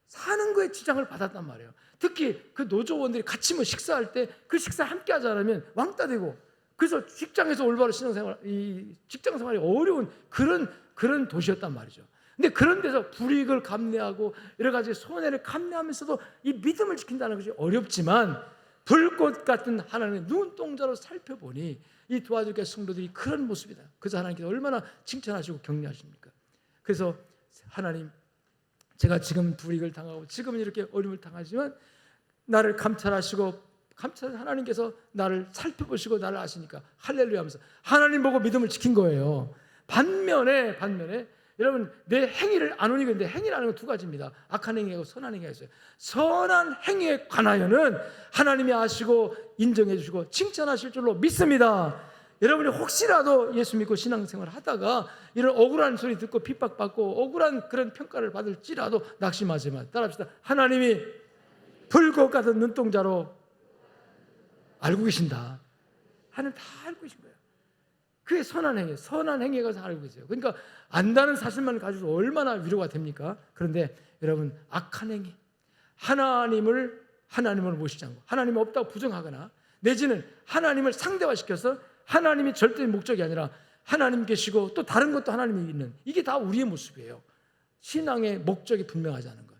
사는 거에 지장을 받았단 말이에요. 특히 그 노조원들이 같이 식사할 때 그 식사 함께 하지 않으면 왕따 되고, 그래서 직장에서 올바로 직장 생활이 어려운 그런 도시였단 말이죠. 근데 그런 데서 불이익을 감내하고 여러 가지 손해를 감내하면서도 이 믿음을 지킨다는 것이 어렵지만, 불꽃 같은 하나님의 눈동자로 살펴보니 이 두아디라 성도들이 그런 모습이다. 그래서 하나님께서 얼마나 칭찬하시고 격려하십니까? 그래서 하나님, 제가 지금 불이익을 당하고 지금은 이렇게 어려움을 당하지만 나를 감찰하시고 하나님께서 나를 살펴보시고 나를 아시니까 할렐루야 하면서 하나님 보고 믿음을 지킨 거예요. 반면에 여러분, 내 행위를 안 오니까, 근데 행위를 안 하는 건 두 가지입니다. 악한 행위하고 선한 행위가 있어요. 선한 행위에 관하여는 하나님이 아시고 인정해 주시고 칭찬하실 줄로 믿습니다. 여러분이 혹시라도 예수 믿고 신앙생활을 하다가 이런 억울한 소리 듣고 핍박받고 억울한 그런 평가를 받을지라도 낙심하지 마. 따라합시다. 하나님이 불꽃 같은 눈동자로 알고 계신다. 하나님 다 알고 계신 거예요. 그게 선한 행위에 가서 알고 계세요. 그러니까 안다는 사실만 가지고 얼마나 위로가 됩니까? 그런데 여러분, 악한 행위, 하나님을 모시지 않고 하나님이 없다고 부정하거나 내지는 하나님을 상대화시켜서 하나님이 절대의 목적이 아니라 하나님 계시고 또 다른 것도 하나님이 있는, 이게 다 우리의 모습이에요. 신앙의 목적이 분명하지 않은 것,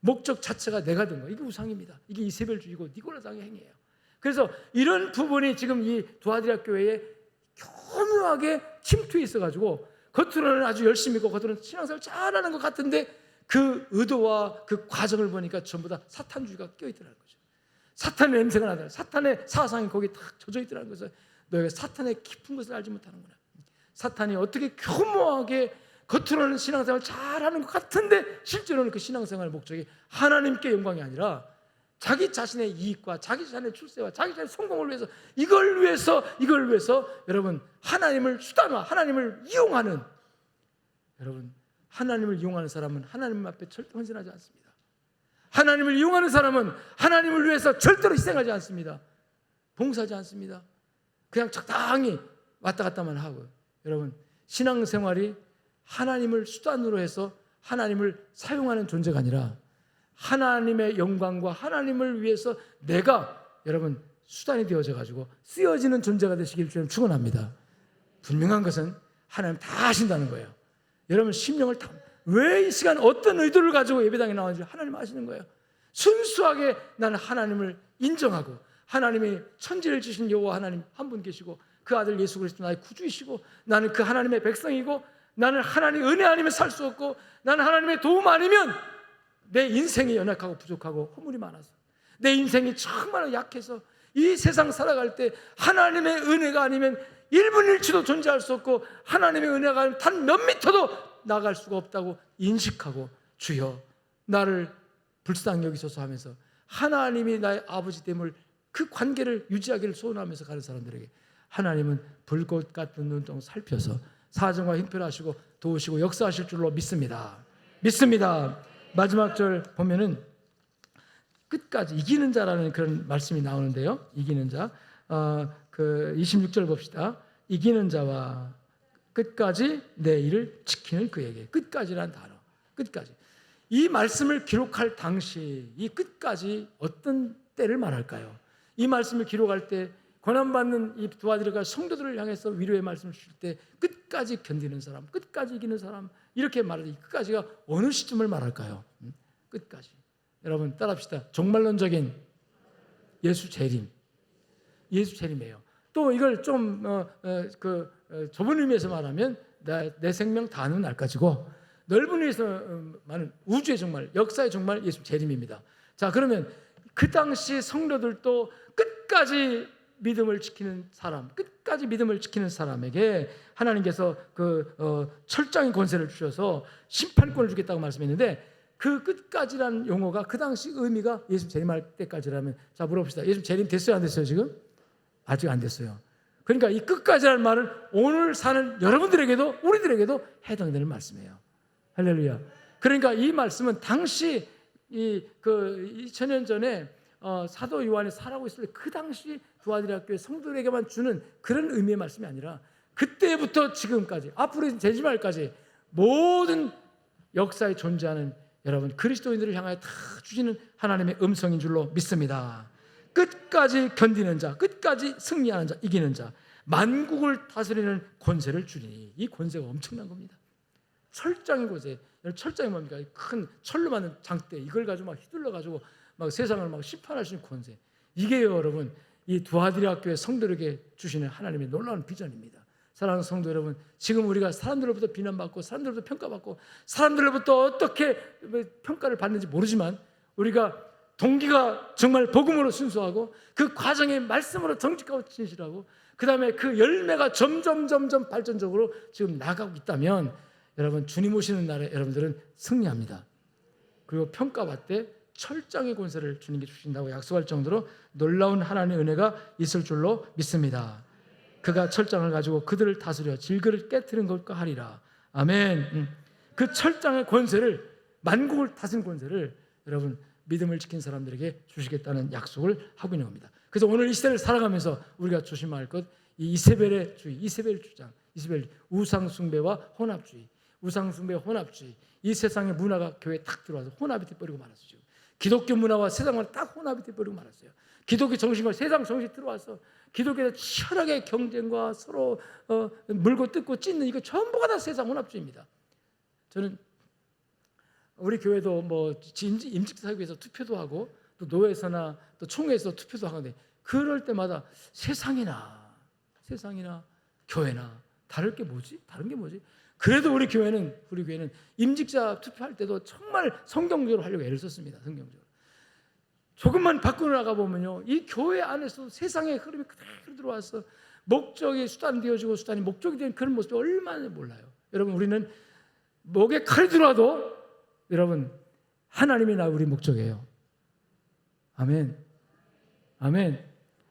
목적 자체가 내가 된 거, 이게 우상입니다. 이게 이세벨주의고 니고라당의 행위예요. 그래서 이런 부분이 지금 이 두아디라 교회에 교묘하게 침투해 있어가지고 겉으로는 아주 열심히 있고 겉으로는 신앙생활 잘하는 것 같은데 그 의도와 그 과정을 보니까 전부 다 사탄주의가 껴있더라는 거죠. 사탄의 냄새가 나더라. 사탄의 사상이 거기에 딱 젖어 있더라는 거죠. 너희가 사탄의 깊은 것을 알지 못하는구나. 사탄이 어떻게 교묘하게 겉으로는 신앙생활 잘하는 것 같은데 실제로는 그 신앙생활의 목적이 하나님께 영광이 아니라 자기 자신의 이익과 자기 자신의 출세와 자기 자신의 성공을 위해서 이걸 위해서 여러분, 하나님을 수단화, 하나님을 이용하는, 여러분, 하나님을 이용하는 사람은 하나님 앞에 절대 헌신하지 않습니다. 하나님을 이용하는 사람은 하나님을 위해서 절대로 희생하지 않습니다. 봉사하지 않습니다. 그냥 적당히 왔다 갔다만 하고. 여러분, 신앙생활이 하나님을 수단으로 해서 하나님을 사용하는 존재가 아니라 하나님의 영광과 하나님을 위해서 내가 여러분 수단이 되어져 가지고 쓰여지는 존재가 되시길 주님 축원합니다. 분명한 것은 하나님 다 하신다는 거예요. 여러분 심령을 다 왜 이 시간 어떤 의도를 가지고 예배당에 나왔는지 하나님 아시는 거예요. 순수하게 나는 하나님을 인정하고 하나님의 천지를 주신 여호와 하나님 한 분 계시고 그 아들 예수 그리스도 나의 구주이시고 나는 그 하나님의 백성이고 나는 하나님의 은혜 아니면 살 수 없고 나는 하나님의 도움 아니면 내 인생이 연약하고 부족하고 허물이 많아서 내 인생이 정말 약해서 이 세상 살아갈 때 하나님의 은혜가 아니면 1분 1초도 존재할 수 없고 하나님의 은혜가 아니면 단 몇 미터도 나갈 수가 없다고 인식하고 주여 나를 불쌍히 여기소서 하면서 하나님이 나의 아버지 됨을 그 관계를 유지하기를 소원하면서 가는 사람들에게 하나님은 불꽃 같은 눈동 살펴서 사정과 형편하시고 도우시고 역사하실 줄로 믿습니다. 믿습니다. 마지막 절 보면은 끝까지 이기는 자라는 그런 말씀이 나오는데요. 이기는 자, 그 26절 봅시다. 이기는 자와 끝까지 내 일을 지키는 그에게. 끝까지란 단어. 끝까지. 이 말씀을 기록할 당시 이 끝까지 어떤 때를 말할까요? 이 말씀을 기록할 때 고난받는 이 도와드려갈 성도들을 향해서 위로의 말씀을 주실 때 끝까지 견디는 사람, 끝까지 이기는 사람 이렇게 말하는 이 끝까지가 어느 시점을 말할까요? 끝까지. 여러분 따라합시다. 종말론적인 예수 재림. 예수 재림이에요. 또 이걸 좀 좁은 의미에서 말하면 내 생명 다하는 날까지고 넓은 의미에서 말하는 우주의 종말, 역사의 종말 예수 재림입니다. 자, 그러면 그 당시 성도들도 끝까지 믿음을 지키는 사람, 끝까지 믿음을 지키는 사람에게 하나님께서 철장의 권세를 주셔서 심판권을 주겠다고 말씀했는데 그 끝까지라는 용어가 그 당시 의미가 예수 재림할 때까지라면 자 물어봅시다. 예수 재림 됐어요 안 됐어요 지금? 아직 안 됐어요. 그러니까 이 끝까지라는 말은 오늘 사는 여러분들에게도 우리들에게도 해당되는 말씀이에요. 할렐루야. 그러니까 이 말씀은 당시 2000년 전에 사도 요한이 살아가고 있을 때 그 당시 두아디라 교회 성도들에게만 주는 그런 의미의 말씀이 아니라 그때부터 지금까지 앞으로 재림날까지 모든 역사에 존재하는 여러분 그리스도인들을 향하여 다 주시는 하나님의 음성인 줄로 믿습니다. 끝까지 견디는 자, 끝까지 승리하는 자, 이기는 자, 만국을 다스리는 권세를 주리니 이 권세가 엄청난 겁니다. 철장의 권세. 철장이 뭡니까? 큰 철로 만든 장대 이걸 가지고 막 휘둘러 가지고 막 세상을 막 심판할 수 있는 권세. 이게 여러분 이 두아디라 교회 성도에게 주시는 하나님의 놀라운 비전입니다. 사랑하는 성도 여러분, 지금 우리가 사람들로부터 비난받고 사람들로부터 평가받고 사람들로부터 어떻게 평가를 받는지 모르지만 우리가 동기가 정말 복음으로 순수하고 그 과정에 말씀으로 정직하고 진실하고 그 다음에 그 열매가 점점 발전적으로 지금 나가고 있다면 여러분 주님 오시는 날에 여러분들은 승리합니다. 그리고 평가받되 철장의 권세를 주님께 주신다고 약속할 정도로 놀라운 하나님의 은혜가 있을 줄로 믿습니다. 그가 철장을 가지고 그들을 다스려 질그를 깨트리는 것과 하리라. 아멘. 그 철장의 권세를 만국을 다스리는 권세를 여러분 믿음을 지킨 사람들에게 주시겠다는 약속을 하고 있는 겁니다. 그래서 오늘 이 시대를 살아가면서 우리가 조심할 것 이 이세벨의 주의, 이세벨 주장, 이세벨 우상 숭배와 혼합주의, 우상 숭배와 혼합주의. 이 세상의 문화가 교회에 탁 들어와서 혼합이 돼버리고 말았어요. 지금. 기독교 문화와 세상과 딱 혼합이 돼버리고 말았어요. 기독교 정신과 세상 정신이 들어와서 기독교에서 치열하게 경쟁과 서로 물고 뜯고 찢는 이거 전부가 다 세상 혼합주의입니다. 저는 우리 교회도 뭐 임직사회에서 투표도 하고 또 노회에서나 또 총회에서 투표도 하는데 그럴 때마다 세상이나 교회나 다른 게 뭐지? 그래도 우리 교회는 임직자 투표할 때도 정말 성경적으로 하려고 애를 썼습니다. 성경적으로. 조금만 밖으로 나가 보면요, 이 교회 안에서 세상의 흐름이 그대로 들어와서 목적이 수단이 되어지고 수단이 목적이 된 그런 모습이 얼마나 몰라요. 여러분 우리는 목에 칼이 들어와도 여러분 하나님이 우리 목적이에요. 아멘.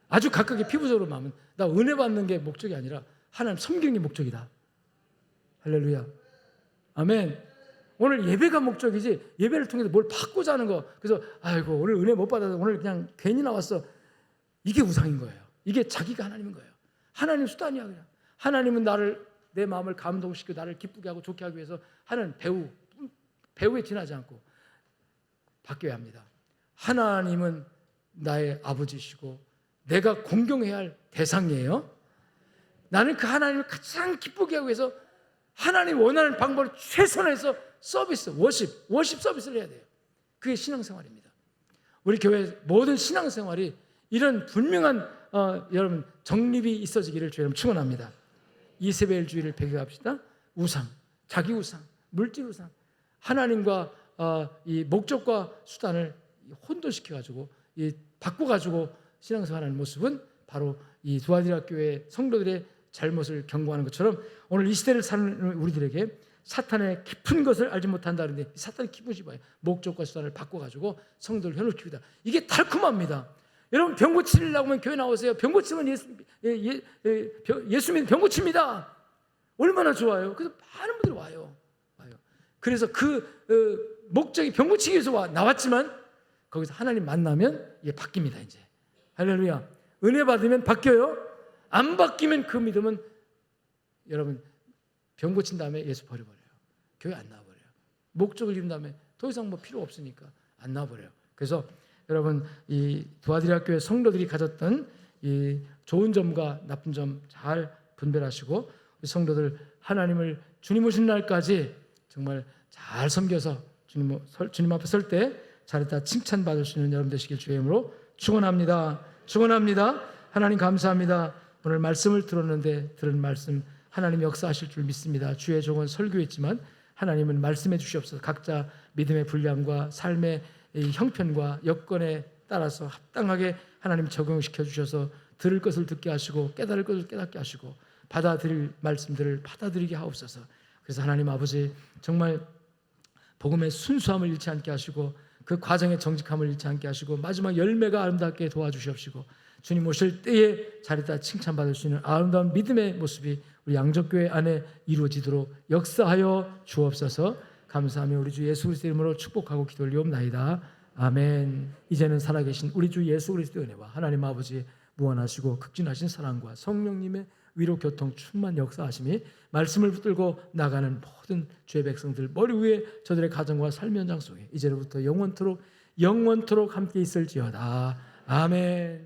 아주 각각의 피부적으로 마음은 나 은혜 받는 게 목적이 아니라 하나님 섬기는 게 목적이다. 할렐루야. 아멘. 오늘 예배가 목적이지 예배를 통해서 뭘 받고자 하는 거. 그래서 아이고 오늘 은혜 못 받아서 오늘 그냥 괜히 나왔어. 이게 우상인 거예요. 이게 자기가 하나님인 거예요. 하나님 수단이야 그냥. 하나님은 내 마음을 감동시키고 나를 기쁘게 하고 좋게 하기 위해서 하는 배우에 지나지 않고 바뀌어야 합니다. 하나님은 나의 아버지시고 내가 공경해야 할 대상이에요. 나는 그 하나님을 가장 기쁘게 하기 위해서 하나님 원하는 방법을 최선에서 서비스, 워십 서비스를 해야 돼요. 그게 신앙생활입니다. 우리 교회 모든 신앙생활이 이런 분명한 여러분 정립이 있어지기를 주여 축원합니다. 이세벨주의를 배격합시다. 우상, 자기 우상, 물질 우상, 하나님과 이 목적과 수단을 혼돈시켜가지고 바꿔가지고 신앙생활하는 모습은 바로 이 두아디라 교회 성도들의 잘못을 경고하는 것처럼 오늘 이 시대를 사는 우리들에게 사탄의 깊은 것을 알지 못한다는데 사탄의 깊은 뭐예요? 목적과 수단을 바꿔가지고 성도를 현혹시키다. 이게 달콤합니다. 여러분 병 고치려고 하면 교회 나오세요. 병 고치면 예수 믿는 병 고칩니다. 얼마나 좋아요. 그래서 많은 분들이 와요. 그래서 그 목적이 병 고치기 위해서 나왔지만 거기서 하나님 만나면 이게 바뀝니다. 이제 할렐루야. 은혜 받으면 바뀌어요. 안 바뀌면 그 믿음은 여러분 병 고친 다음에 예수 버려버려요. 교회 안 나와버려요. 목적을 이룬 다음에 더 이상 뭐 필요 없으니까 안 나와버려요. 그래서 여러분 이 두아디라 교회 성도들이 가졌던 이 좋은 점과 나쁜 점 잘 분별하시고 우리 성도들 하나님을 주님 오신 날까지 정말 잘 섬겨서 주님 앞에 설 때 잘했다 칭찬받을 수 있는 여러분 되시길 주의 이름으로 축원합니다. 축원합니다. 하나님 감사합니다. 오늘 말씀을 들었는데 들은 말씀 하나님 역사하실 줄 믿습니다. 주의 종은 설교했지만 하나님은 말씀해 주시옵소서. 각자 믿음의 분량과 삶의 형편과 여건에 따라서 합당하게 하나님 적용시켜 주셔서 들을 것을 듣게 하시고 깨달을 것을 깨닫게 하시고 받아들일 말씀들을 받아들이게 하옵소서. 그래서 하나님 아버지 정말 복음의 순수함을 잃지 않게 하시고 그 과정의 정직함을 잃지 않게 하시고 마지막 열매가 아름답게 도와주시옵시고 주님 오실 때에 잘했다 칭찬받을 수 있는 아름다운 믿음의 모습이 우리 양적교회 안에 이루어지도록 역사하여 주옵소서. 감사하며 우리 주 예수 그리스도 이름으로 축복하고 기도 올리옵나이다. 아멘. 이제는 살아계신 우리 주 예수 그리스도의 은혜와 하나님 아버지의 무한하시고 극진하신 사랑과 성령님의 위로 교통 충만 역사하심이 말씀을 붙들고 나가는 모든 주의 백성들 머리 위에 저들의 가정과 삶의 현장 속에 이제로부터 영원토록 함께 있을지어다. 아멘.